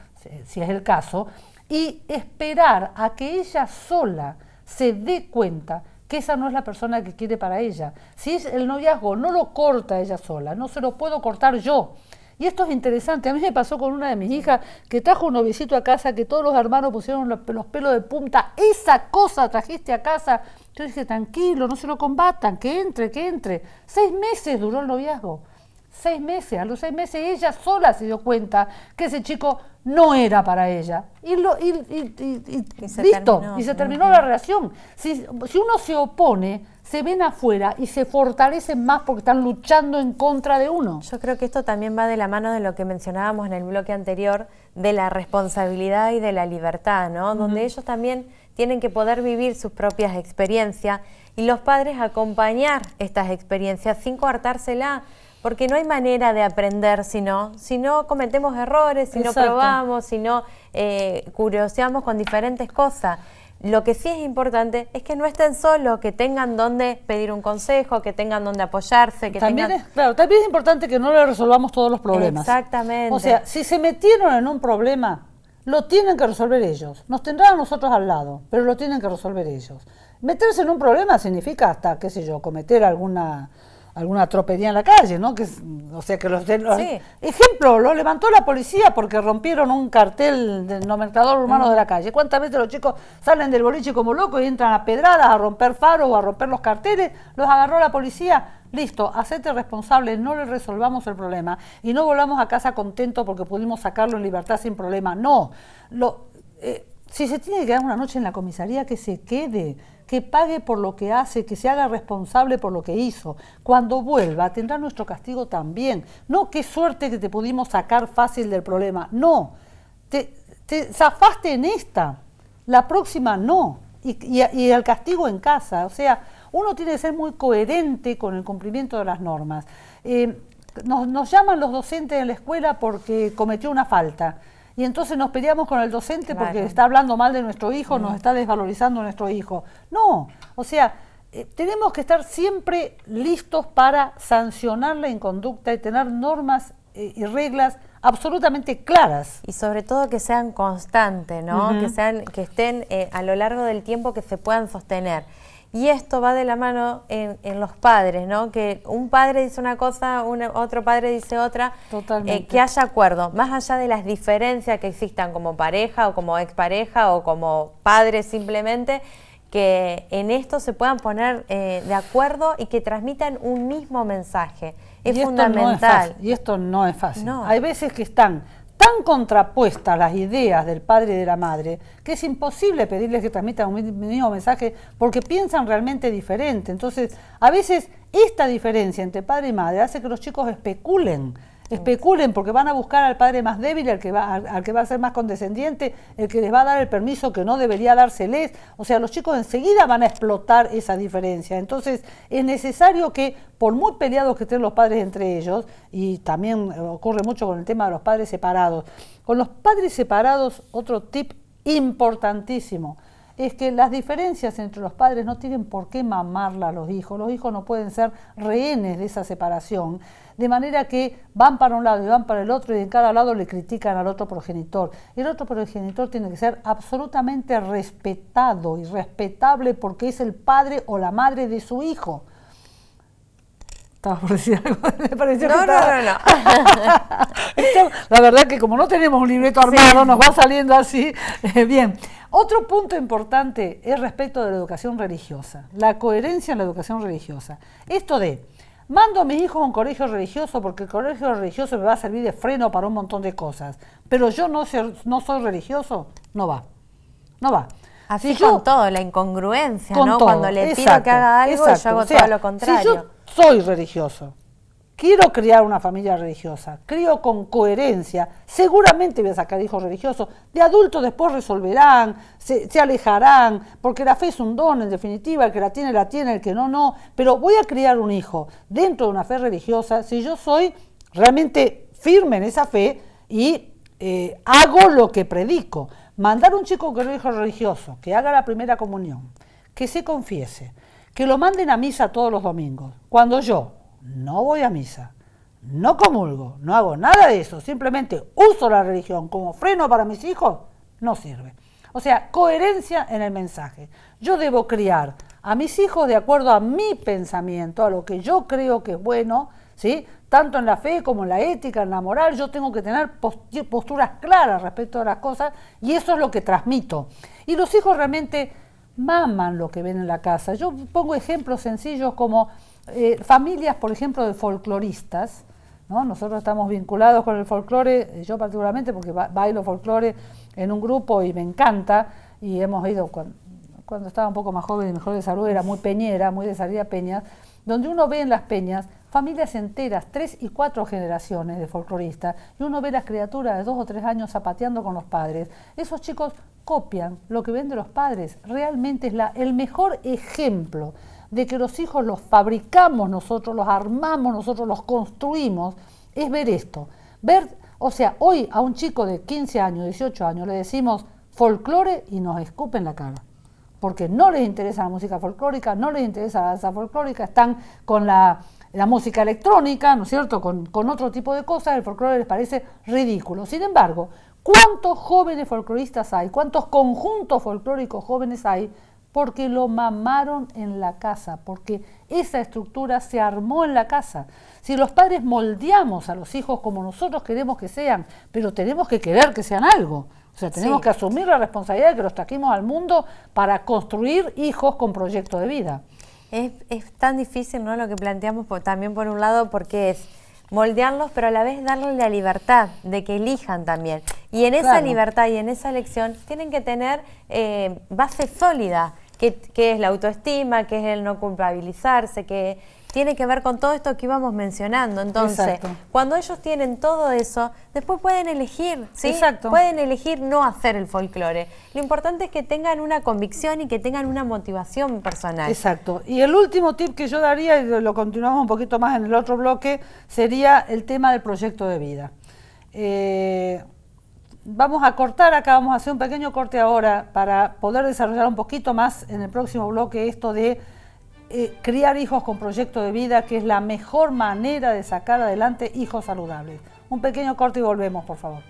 si es el caso, y esperar a que ella sola se dé cuenta que esa no es la persona que quiere para ella. Si es el noviazgo no lo corta ella sola, no se lo puedo cortar yo. Y esto es interesante, a mí me pasó con una de mis hijas que trajo un noviecito a casa, que todos los hermanos pusieron los pelos de punta, esa cosa trajiste a casa. Yo dije, tranquilo, no se lo combatan, que entre. 6 meses duró el noviazgo. 6 meses, a los 6 meses ella sola se dio cuenta que ese chico no era para ella. Y listo, y se terminó la relación. Si uno se opone, se ven afuera y se fortalecen más porque están luchando en contra de uno. Yo creo que esto también va de la mano de lo que mencionábamos en el bloque anterior, de la responsabilidad y de la libertad, ¿no? Donde ellos también tienen que poder vivir sus propias experiencias y los padres acompañar estas experiencias sin coartársela. Porque no hay manera de aprender si no cometemos errores, si no probamos, si no curioseamos con diferentes cosas. Lo que sí es importante es que no estén solos, que tengan donde pedir un consejo, que tengan donde apoyarse. Que también tengan... también es importante que no le resolvamos todos los problemas. Exactamente. O sea, si se metieron en un problema, lo tienen que resolver ellos. Nos tendrán a nosotros al lado, pero lo tienen que resolver ellos. Meterse en un problema significa hasta, qué sé yo, cometer alguna tropelía en la calle, ¿no? O sea, que sí. Ejemplo, lo levantó la policía porque rompieron un cartel del nomenclador urbano de la calle. ¿Cuántas veces los chicos salen del boliche como locos y entran a pedradas, a romper faros o a romper los carteles? Los agarró la policía. Listo, hacete responsable, no le resolvamos el problema y no volvamos a casa contentos porque pudimos sacarlo en libertad sin problema. No, si se tiene que quedar una noche en la comisaría, que se quede, que pague por lo que hace, que se haga responsable por lo que hizo. Cuando vuelva tendrá nuestro castigo también. No, qué suerte que te pudimos sacar fácil del problema. No, te zafaste en esta, la próxima no. Y el castigo en casa. O sea, uno tiene que ser muy coherente con el cumplimiento de las normas. Nos llaman los docentes en la escuela porque cometió una falta. Y entonces nos peleamos con el docente porque está hablando mal de nuestro hijo, nos está desvalorizando a nuestro hijo. No, o sea, tenemos que estar siempre listos para sancionar la inconducta y tener normas y reglas absolutamente claras. Y sobre todo que sean constantes, ¿no? Que estén a lo largo del tiempo, que se puedan sostener. Y esto va de la mano en los padres, ¿no? Que un padre dice una cosa, otro padre dice otra. Totalmente. Que haya acuerdo, más allá de las diferencias que existan como pareja o como expareja o como padres simplemente, que en esto se puedan poner de acuerdo y que transmitan un mismo mensaje. Es fundamental. Y esto no es fácil. No. Hay veces que están tan contrapuestas las ideas del padre y de la madre que es imposible pedirles que transmitan un mismo mensaje porque piensan realmente diferente. Entonces, a veces esta diferencia entre padre y madre hace que los chicos especulen porque van a buscar al padre más débil, al que va a ser más condescendiente, el que les va a dar el permiso que no debería dárseles. O sea, los chicos enseguida van a explotar esa diferencia. Entonces, es necesario que, por muy peleados que estén los padres entre ellos, y también ocurre mucho con el tema de los padres separados, con los padres separados, otro tip importantísimo, es que las diferencias entre los padres no tienen por qué mamarla a los hijos no pueden ser rehenes de esa separación, de manera que van para un lado y van para el otro y en cada lado le critican al otro progenitor. El otro progenitor tiene que ser absolutamente respetado y respetable porque es el padre o la madre de su hijo. ¿Estaba por decir algo? Me pareció no. La verdad que como no tenemos un libreto armado, nos va saliendo así. Bien. Otro punto importante es respecto de la educación religiosa, la coherencia en la educación religiosa. Esto de, mando a mis hijos a un colegio religioso porque el colegio religioso me va a servir de freno para un montón de cosas, pero yo no soy religioso, no va. Así con todo, la incongruencia, ¿no? Todo, cuando le pido que haga algo, yo hago todo lo contrario. Si yo soy religioso, quiero criar una familia religiosa, crío con coherencia, seguramente voy a sacar hijos religiosos, de adultos después resolverán, se alejarán, porque la fe es un don en definitiva, el que la tiene, el que no, pero voy a criar un hijo dentro de una fe religiosa si yo soy realmente firme en esa fe y hago lo que predico. Mandar un chico con un hijo religioso, que haga la primera comunión, que se confiese, que lo manden a misa todos los domingos, cuando yo no voy a misa, no comulgo, no hago nada de eso, simplemente uso la religión como freno para mis hijos, no sirve. O sea, coherencia en el mensaje. Yo debo criar a mis hijos de acuerdo a mi pensamiento, a lo que yo creo que es bueno, ¿sí? Tanto en la fe como en la ética, en la moral, yo tengo que tener posturas claras respecto a las cosas y eso es lo que transmito. Y los hijos realmente maman lo que ven en la casa. Yo pongo ejemplos sencillos como familias, por ejemplo, de folcloristas, ¿no? Nosotros estamos vinculados con el folclore, yo particularmente porque bailo folclore en un grupo y me encanta, y hemos ido cuando estaba un poco más joven y mejor de salud, era muy peñera, muy de salir a peñas, donde uno ve en las peñas familias enteras, 3 y 4 generaciones de folcloristas, y uno ve las criaturas de 2 o 3 años zapateando con los padres. Esos chicos copian lo que ven de los padres. Realmente es el mejor ejemplo de que los hijos los fabricamos nosotros, los armamos nosotros, los construimos, es ver esto. O sea, hoy a un chico de 15 años, 18 años, le decimos folclore y nos escupen la cara. porque no les interesa la música folclórica, no les interesa la danza folclórica, están con la música electrónica, ¿no es cierto?, con otro tipo de cosas, el folclore les parece ridículo. Sin embargo, ¿cuántos jóvenes folcloristas hay? ¿Cuántos conjuntos folclóricos jóvenes hay? Porque lo mamaron en la casa, porque esa estructura se armó en la casa. Si los padres moldeamos a los hijos como nosotros queremos que sean, pero tenemos que querer que sean algo. O sea, tenemos que asumir la responsabilidad de que los trajimos al mundo para construir hijos con proyecto de vida. Es tan difícil, ¿no?, lo que planteamos también por un lado, porque es moldearlos, pero a la vez darles la libertad de que elijan también. Y en esa libertad y en esa elección tienen que tener base sólida, que es la autoestima, que es el no culpabilizarse, que tiene que ver con todo esto que íbamos mencionando. Entonces, cuando ellos tienen todo eso, después pueden elegir, ¿sí? Pueden elegir no hacer el folclore. Lo importante es que tengan una convicción y que tengan una motivación personal. Exacto. Y el último tip que yo daría, y lo continuamos un poquito más en el otro bloque, sería el tema del proyecto de vida. Vamos a cortar acá, vamos a hacer un pequeño corte ahora para poder desarrollar un poquito más en el próximo bloque esto de criar hijos con proyecto de vida, que es la mejor manera de sacar adelante hijos saludables. Un pequeño corte y volvemos, por favor.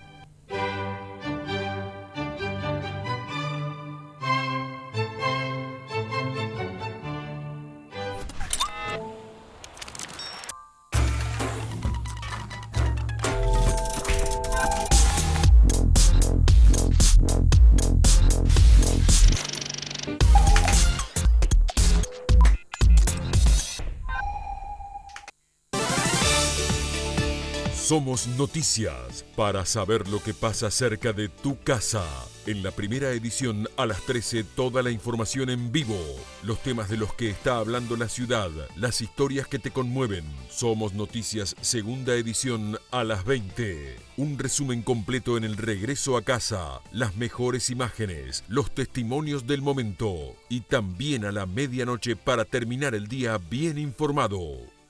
Somos Noticias, para saber lo que pasa cerca de tu casa. En la primera edición a las 13, toda la información en vivo, los temas de los que está hablando la ciudad, las historias que te conmueven. Somos Noticias, segunda edición a las 20. Un resumen completo en el regreso a casa, las mejores imágenes, los testimonios del momento y también a la medianoche para terminar el día bien informado.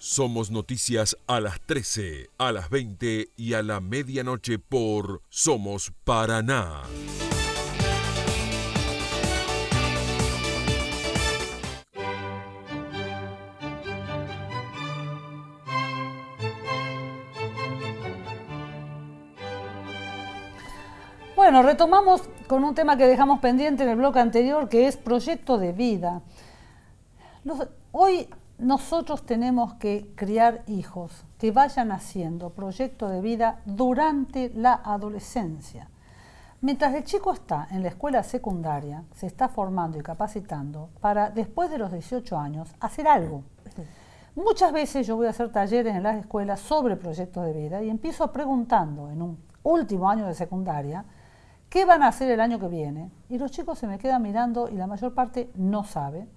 Somos Noticias a las 13, a las 20 y a la medianoche por Somos Paraná. Bueno, retomamos con un tema que dejamos pendiente en el bloque anterior, que es proyecto de vida. Hoy nosotros tenemos que criar hijos que vayan haciendo proyecto de vida durante la adolescencia. Mientras el chico está en la escuela secundaria, se está formando y capacitando para, después de los 18 años, hacer algo. Muchas veces yo voy a hacer talleres en las escuelas sobre proyectos de vida y empiezo preguntando en un último año de secundaria qué van a hacer el año que viene. Y los chicos se me quedan mirando y la mayor parte no sabe.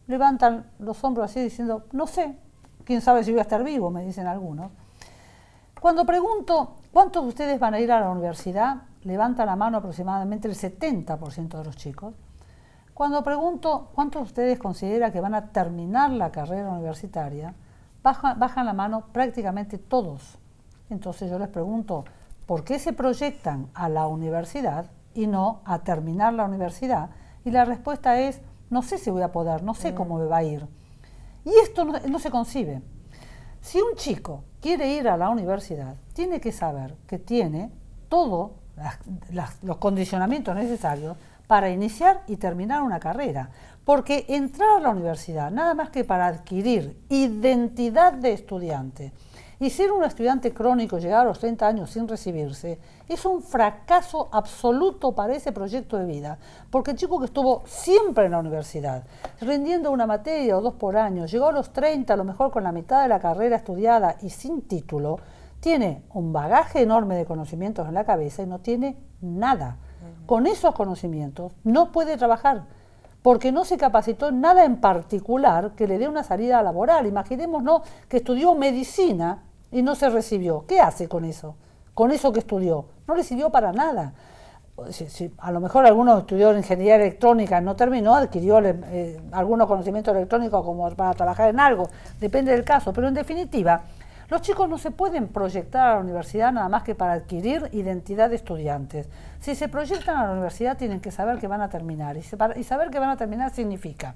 Levantan los hombros así diciendo, no sé, quién sabe si voy a estar vivo, me dicen algunos. Cuando pregunto, ¿cuántos de ustedes van a ir a la universidad? Levanta la mano aproximadamente el 70% de los chicos. Cuando pregunto, ¿cuántos de ustedes consideran que van a terminar la carrera universitaria? Bajan la mano prácticamente todos. Entonces yo les pregunto, ¿por qué se proyectan a la universidad y no a terminar la universidad? Y la respuesta es, no sé si voy a poder, no sé cómo me va a ir. Y esto no se concibe. Si un chico quiere ir a la universidad, tiene que saber que tiene todos los condicionamientos necesarios para iniciar y terminar una carrera. Porque entrar a la universidad, nada más que para adquirir identidad de estudiante, y ser un estudiante crónico, llegar a los 30 años sin recibirse, es un fracaso absoluto para ese proyecto de vida. Porque el chico que estuvo siempre en la universidad, rindiendo una materia o 2 por año, llegó a los 30, a lo mejor con la mitad de la carrera estudiada y sin título, tiene un bagaje enorme de conocimientos en la cabeza y no tiene nada. Con esos conocimientos no puede trabajar, porque no se capacitó en nada en particular que le dé una salida laboral. Imaginémonos que estudió medicina y no se recibió. ¿Qué hace con eso? Con eso que estudió. No le sirvió para nada. Si a lo mejor alguno estudió ingeniería electrónica, no terminó, adquirió algunos conocimientos electrónicos como para trabajar en algo. Depende del caso. Pero en definitiva, Los chicos no se pueden proyectar a la universidad nada más que para adquirir identidad de estudiantes. Si se proyectan a la universidad tienen que saber que van a terminar. Y saber que van a terminar significa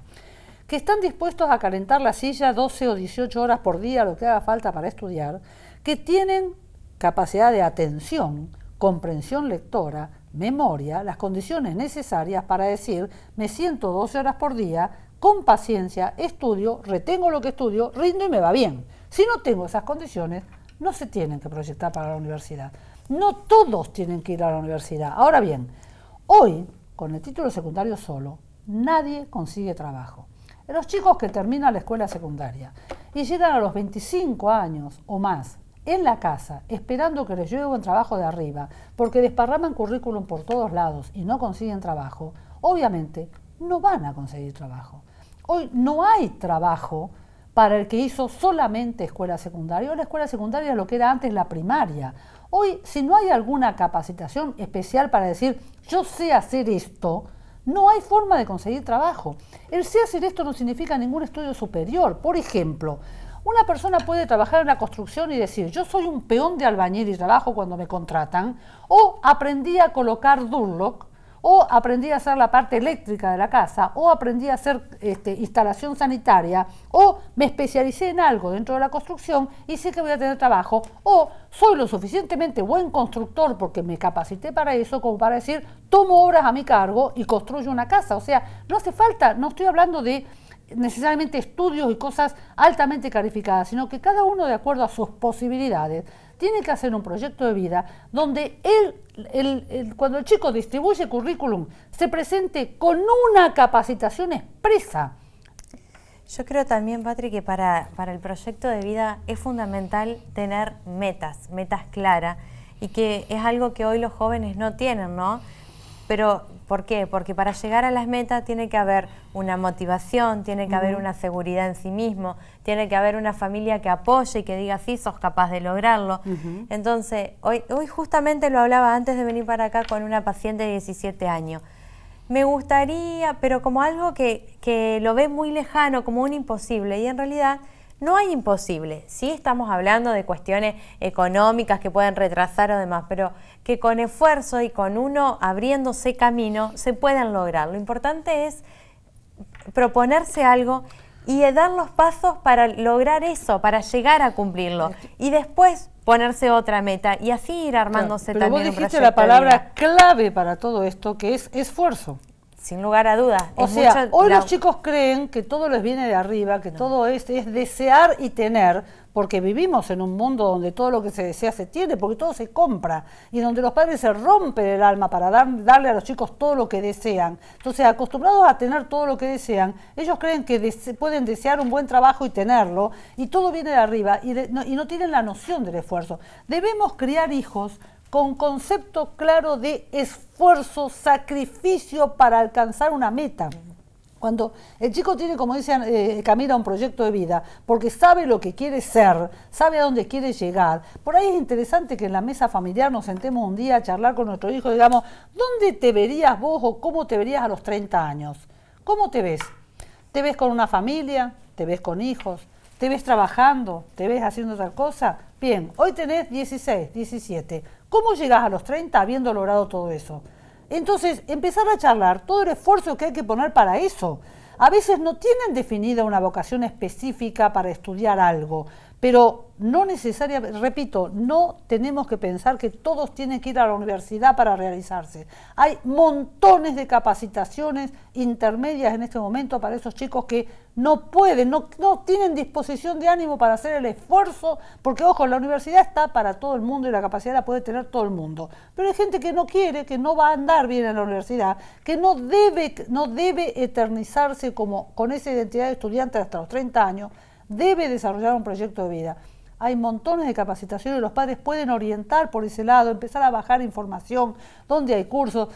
que están dispuestos a calentar la silla 12 o 18 horas por día, lo que haga falta para estudiar, que tienen capacidad de atención, comprensión lectora, memoria, las condiciones necesarias para decir, me siento 12 horas por día, con paciencia, estudio, retengo lo que estudio, rindo y me va bien. Si no tengo esas condiciones, no se tienen que proyectar para la universidad. No todos tienen que ir a la universidad. Ahora bien, hoy, con el título secundario solo, nadie consigue trabajo. Los chicos que terminan la escuela secundaria y llegan a los 25 años o más en la casa, esperando que les llegue un trabajo de arriba, porque desparraman currículum por todos lados y no consiguen trabajo, obviamente no van a conseguir trabajo. Hoy no hay trabajo para el que hizo solamente escuela secundaria. Hoy la escuela secundaria es lo que era antes la primaria. Hoy, si no hay alguna capacitación especial para decir, yo sé hacer esto, no hay forma de conseguir trabajo. El sé hacer esto no significa ningún estudio superior. Por ejemplo, una persona puede trabajar en la construcción y decir, yo soy un peón de albañil y trabajo cuando me contratan, o aprendí a colocar Durlock, o aprendí a hacer la parte eléctrica de la casa, o aprendí a hacer instalación sanitaria, o me especialicé en algo dentro de la construcción y sé que voy a tener trabajo, o soy lo suficientemente buen constructor porque me capacité para eso, como para decir, tomo obras a mi cargo y construyo una casa. O sea, no hace falta, no estoy hablando de necesariamente estudios y cosas altamente calificadas, sino que cada uno, de acuerdo a sus posibilidades, tiene que hacer un proyecto de vida donde cuando el chico distribuye currículum, se presente con una capacitación expresa. Yo creo también, Patri, que para el proyecto de vida es fundamental tener metas claras, y que es algo que hoy los jóvenes no tienen, ¿no? Pero, ¿por qué? Porque para llegar a las metas tiene que haber una motivación, tiene que haber una seguridad en sí mismo, tiene que haber una familia que apoye y que diga, sí, sos capaz de lograrlo. Entonces, hoy justamente lo hablaba antes de venir para acá con una paciente de 17 años. Me gustaría, pero como algo que lo ve muy lejano, como un imposible, y en realidad no hay imposible. Sí estamos hablando de cuestiones económicas que pueden retrasar o demás, pero que con esfuerzo y con uno abriéndose camino se pueden lograr. Lo importante es proponerse algo y dar los pasos para lograr eso, para llegar a cumplirlo. Y después ponerse otra meta y así ir armándose pero también un proyecto. Pero vos dijiste la palabra clave para todo esto, que es esfuerzo. Sin lugar a dudas. O sea, hoy los chicos creen que todo les viene de arriba, que todo es desear y tener, porque vivimos en un mundo donde todo lo que se desea se tiene, porque todo se compra, y donde los padres se rompen el alma para darle a los chicos todo lo que desean. Entonces, acostumbrados a tener todo lo que desean, ellos creen que pueden desear un buen trabajo y tenerlo, y todo viene de arriba, y no tienen la noción del esfuerzo. Debemos criar hijos con concepto claro de esfuerzo, sacrificio para alcanzar una meta. Cuando el chico tiene, como dice Camila, un proyecto de vida, porque sabe lo que quiere ser, sabe a dónde quiere llegar, por ahí es interesante que en la mesa familiar nos sentemos un día a charlar con nuestro hijo y digamos, ¿dónde te verías vos o cómo te verías a los 30 años? ¿Cómo te ves? ¿Te ves con una familia? ¿Te ves con hijos? ¿Te ves trabajando? ¿Te ves haciendo otra cosa? Bien, hoy tenés 16, 17. ¿Cómo llegás a los 30 habiendo logrado todo eso? Entonces, empezar a charlar todo el esfuerzo que hay que poner para eso. A veces no tienen definida una vocación específica para estudiar algo, pero no necesariamente, repito, no tenemos que pensar que todos tienen que ir a la universidad para realizarse. Hay montones de capacitaciones intermedias en este momento para esos chicos que no pueden, no tienen disposición de ánimo para hacer el esfuerzo, porque ojo, la universidad está para todo el mundo y la capacidad la puede tener todo el mundo. Pero hay gente que no quiere, que no va a andar bien en la universidad, que no debe eternizarse como con esa identidad de estudiante hasta los 30 años, debe desarrollar un proyecto de vida. Hay montones de capacitaciones, los padres pueden orientar por ese lado, empezar a bajar información, donde hay cursos.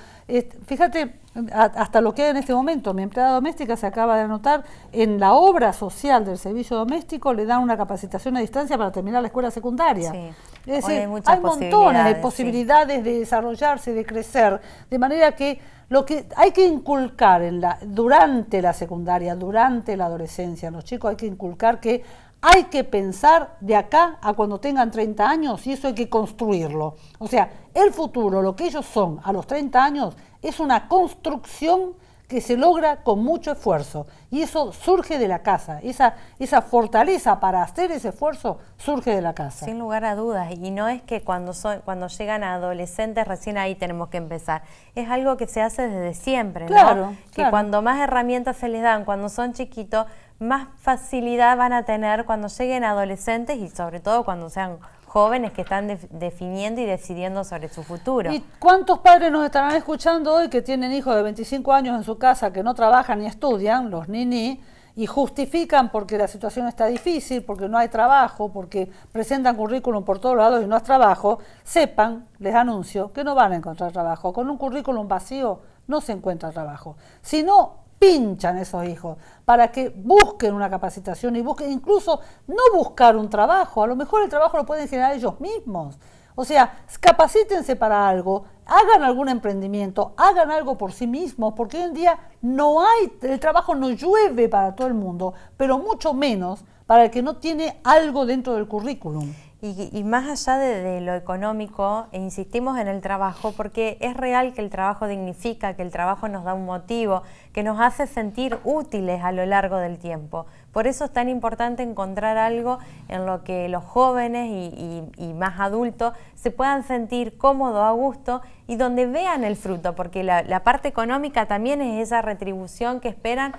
Fíjate, hasta lo que hay en este momento, mi empleada doméstica se acaba de anotar en la obra social del servicio doméstico, le dan una capacitación a distancia para terminar la escuela secundaria. Sí. Es decir, hay montones de posibilidades de desarrollarse, de crecer, de manera que lo que hay que inculcar durante la secundaria, durante la adolescencia, en los chicos hay que inculcar que hay que pensar de acá a cuando tengan 30 años y eso hay que construirlo. O sea, el futuro, lo que ellos son a los 30 años, es una construcción que se logra con mucho esfuerzo y eso surge de la casa, esa fortaleza para hacer ese esfuerzo surge de la casa. Sin lugar a dudas, y no es que cuando llegan a adolescentes recién ahí tenemos que empezar, es algo que se hace desde siempre, claro, ¿no? Que cuando más herramientas se les dan, cuando son chiquitos, más facilidad van a tener cuando lleguen adolescentes y sobre todo cuando sean jóvenes que están definiendo y decidiendo sobre su futuro. ¿Y cuántos padres nos estarán escuchando hoy que tienen hijos de 25 años en su casa que no trabajan ni estudian, los ni, y justifican porque la situación está difícil, porque no hay trabajo, porque presentan currículum por todos lados y no hay trabajo? Sepan, les anuncio, que no van a encontrar trabajo. Con un currículum vacío no se encuentra trabajo. Si no, pinchan esos hijos para que busquen una capacitación y busquen incluso no buscar un trabajo, a lo mejor el trabajo lo pueden generar ellos mismos. O sea, capacítense para algo, hagan algún emprendimiento, hagan algo por sí mismos, porque hoy en día el trabajo no llueve para todo el mundo, pero mucho menos para el que no tiene algo dentro del currículum. Y más allá de lo económico, insistimos en el trabajo porque es real que el trabajo dignifica, que el trabajo nos da un motivo, que nos hace sentir útiles a lo largo del tiempo. Por eso es tan importante encontrar algo en lo que los jóvenes y más adultos se puedan sentir cómodos, a gusto y donde vean el fruto, porque la parte económica también es esa retribución que esperan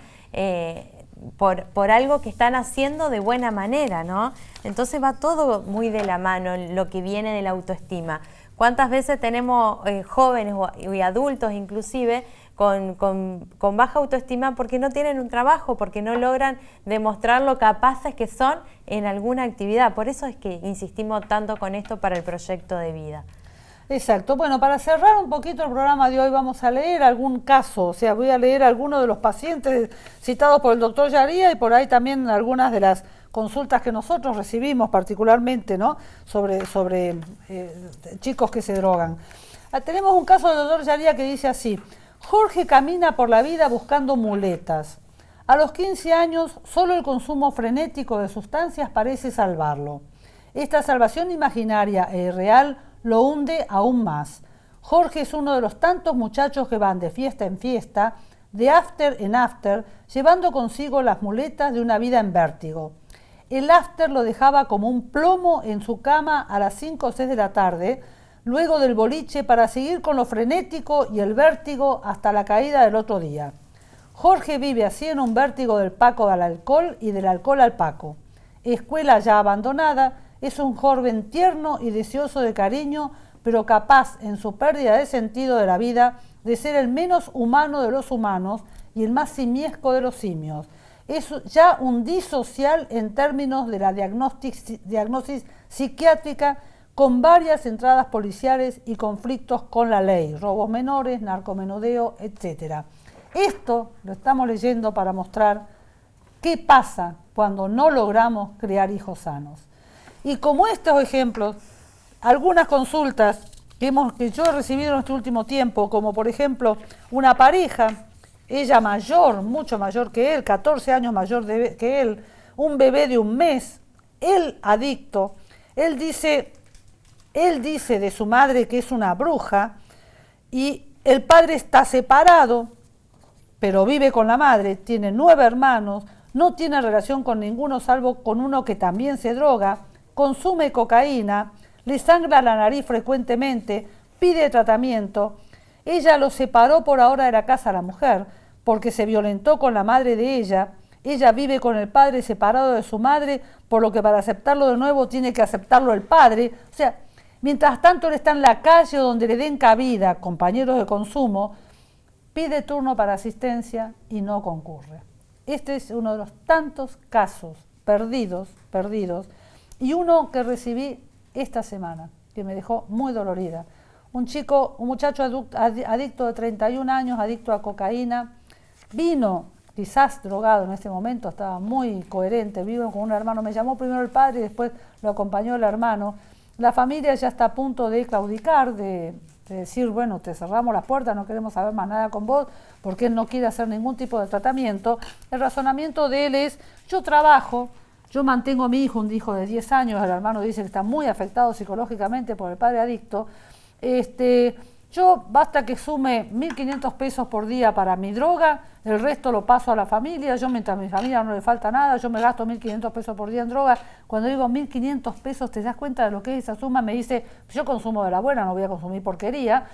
por algo que están haciendo de buena manera, ¿no? Entonces va todo muy de la mano lo que viene de la autoestima. ¿Cuántas veces tenemos jóvenes y adultos inclusive con baja autoestima porque no tienen un trabajo, porque no logran demostrar lo capaces que son en alguna actividad? Por eso es que insistimos tanto con esto para el proyecto de vida. Exacto. Bueno, para cerrar un poquito el programa de hoy vamos a leer algún caso, o sea, voy a leer algunos de los pacientes citados por el doctor Yaría y por ahí también algunas de las consultas que nosotros recibimos particularmente, ¿no? sobre chicos que se drogan. Tenemos un caso del doctor Yaría que dice así: Jorge camina por la vida buscando muletas. A los 15 años, solo el consumo frenético de sustancias parece salvarlo. Esta salvación imaginaria e irreal lo hunde aún más. Jorge es uno de los tantos muchachos que van de fiesta en fiesta, de after en after, llevando consigo las muletas de una vida en vértigo. El after lo dejaba como un plomo en su cama a las 5 o 6 de la tarde, luego del boliche para seguir con lo frenético y el vértigo hasta la caída del otro día. Jorge vive así en un vértigo del Paco al alcohol y del alcohol al Paco. Escuela ya abandonada, es un joven tierno y deseoso de cariño, pero capaz, en su pérdida de sentido de la vida, de ser el menos humano de los humanos y el más simiesco de los simios. Es ya un disocial en términos de la diagnosis psiquiátrica, con varias entradas policiales y conflictos con la ley, robos menores, narcomenudeo, etc. Esto lo estamos leyendo para mostrar qué pasa cuando no logramos criar hijos sanos. Y como estos ejemplos, algunas consultas que yo he recibido en este último tiempo, como por ejemplo una pareja, ella mayor, mucho mayor que él, 14 años mayor que él, un bebé de un mes, él adicto, él dice de su madre que es una bruja y el padre está separado, pero vive con la madre, tiene 9 hermanos, no tiene relación con ninguno salvo con uno que también se droga, consume cocaína, le sangra la nariz frecuentemente, pide tratamiento. Ella lo separó por ahora de la casa a la mujer porque se violentó con la madre de ella. Ella vive con el padre separado de su madre, por lo que para aceptarlo de nuevo tiene que aceptarlo el padre. O sea, mientras tanto él está en la calle donde le den cabida compañeros de consumo, pide turno para asistencia y no concurre. Este es uno de los tantos casos perdidos, y uno que recibí esta semana, que me dejó muy dolorida. Un muchacho adicto de 31 años, adicto a cocaína, vino quizás drogado en este momento, estaba muy coherente, vivo con un hermano, me llamó primero el padre y después lo acompañó el hermano. La familia ya está a punto de claudicar, de decir, bueno, te cerramos las puertas, no queremos saber más nada con vos, porque él no quiere hacer ningún tipo de tratamiento. El razonamiento de él es, yo trabajo, Yo mantengo a mi hijo, un hijo de 10 años, el hermano dice que está muy afectado psicológicamente por el padre adicto. Yo basta que sume 1.500 pesos por día para mi droga, el resto lo paso a la familia, yo mientras a mi familia no le falta nada, yo me gasto 1.500 pesos por día en droga. Cuando digo 1.500 pesos, ¿te das cuenta de lo que es esa suma? Me dice, yo consumo de la buena, no voy a consumir porquería.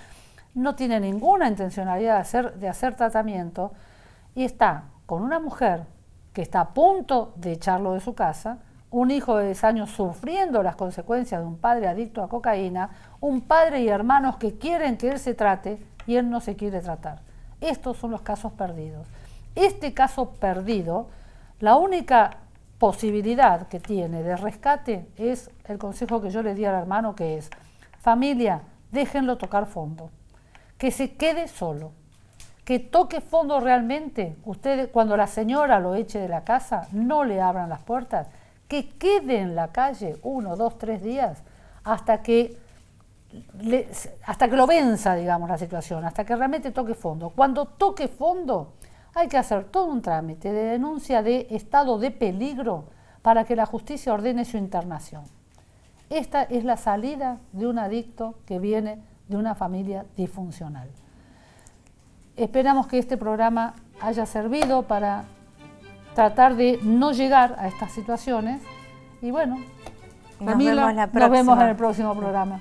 No tiene ninguna intencionalidad de hacer tratamiento y está con una mujer que está a punto de echarlo de su casa, un hijo de 10 años sufriendo las consecuencias de un padre adicto a cocaína, un padre y hermanos que quieren que él se trate y él no se quiere tratar. Estos son los casos perdidos. Este caso perdido, la única posibilidad que tiene de rescate es el consejo que yo le di al hermano, que es, familia, déjenlo tocar fondo, que se quede solo, que toque fondo realmente. Ustedes, cuando la señora lo eche de la casa, no le abran las puertas, que quede en la calle 1, 2, 3 días hasta que lo venza, digamos, la situación, hasta que realmente toque fondo. Cuando toque fondo, hay que hacer todo un trámite de denuncia de estado de peligro para que la justicia ordene su internación. Esta es la salida de un adicto que viene de una familia disfuncional. Esperamos que este programa haya servido para tratar de no llegar a estas situaciones y bueno, Camila, nos vemos en el próximo programa.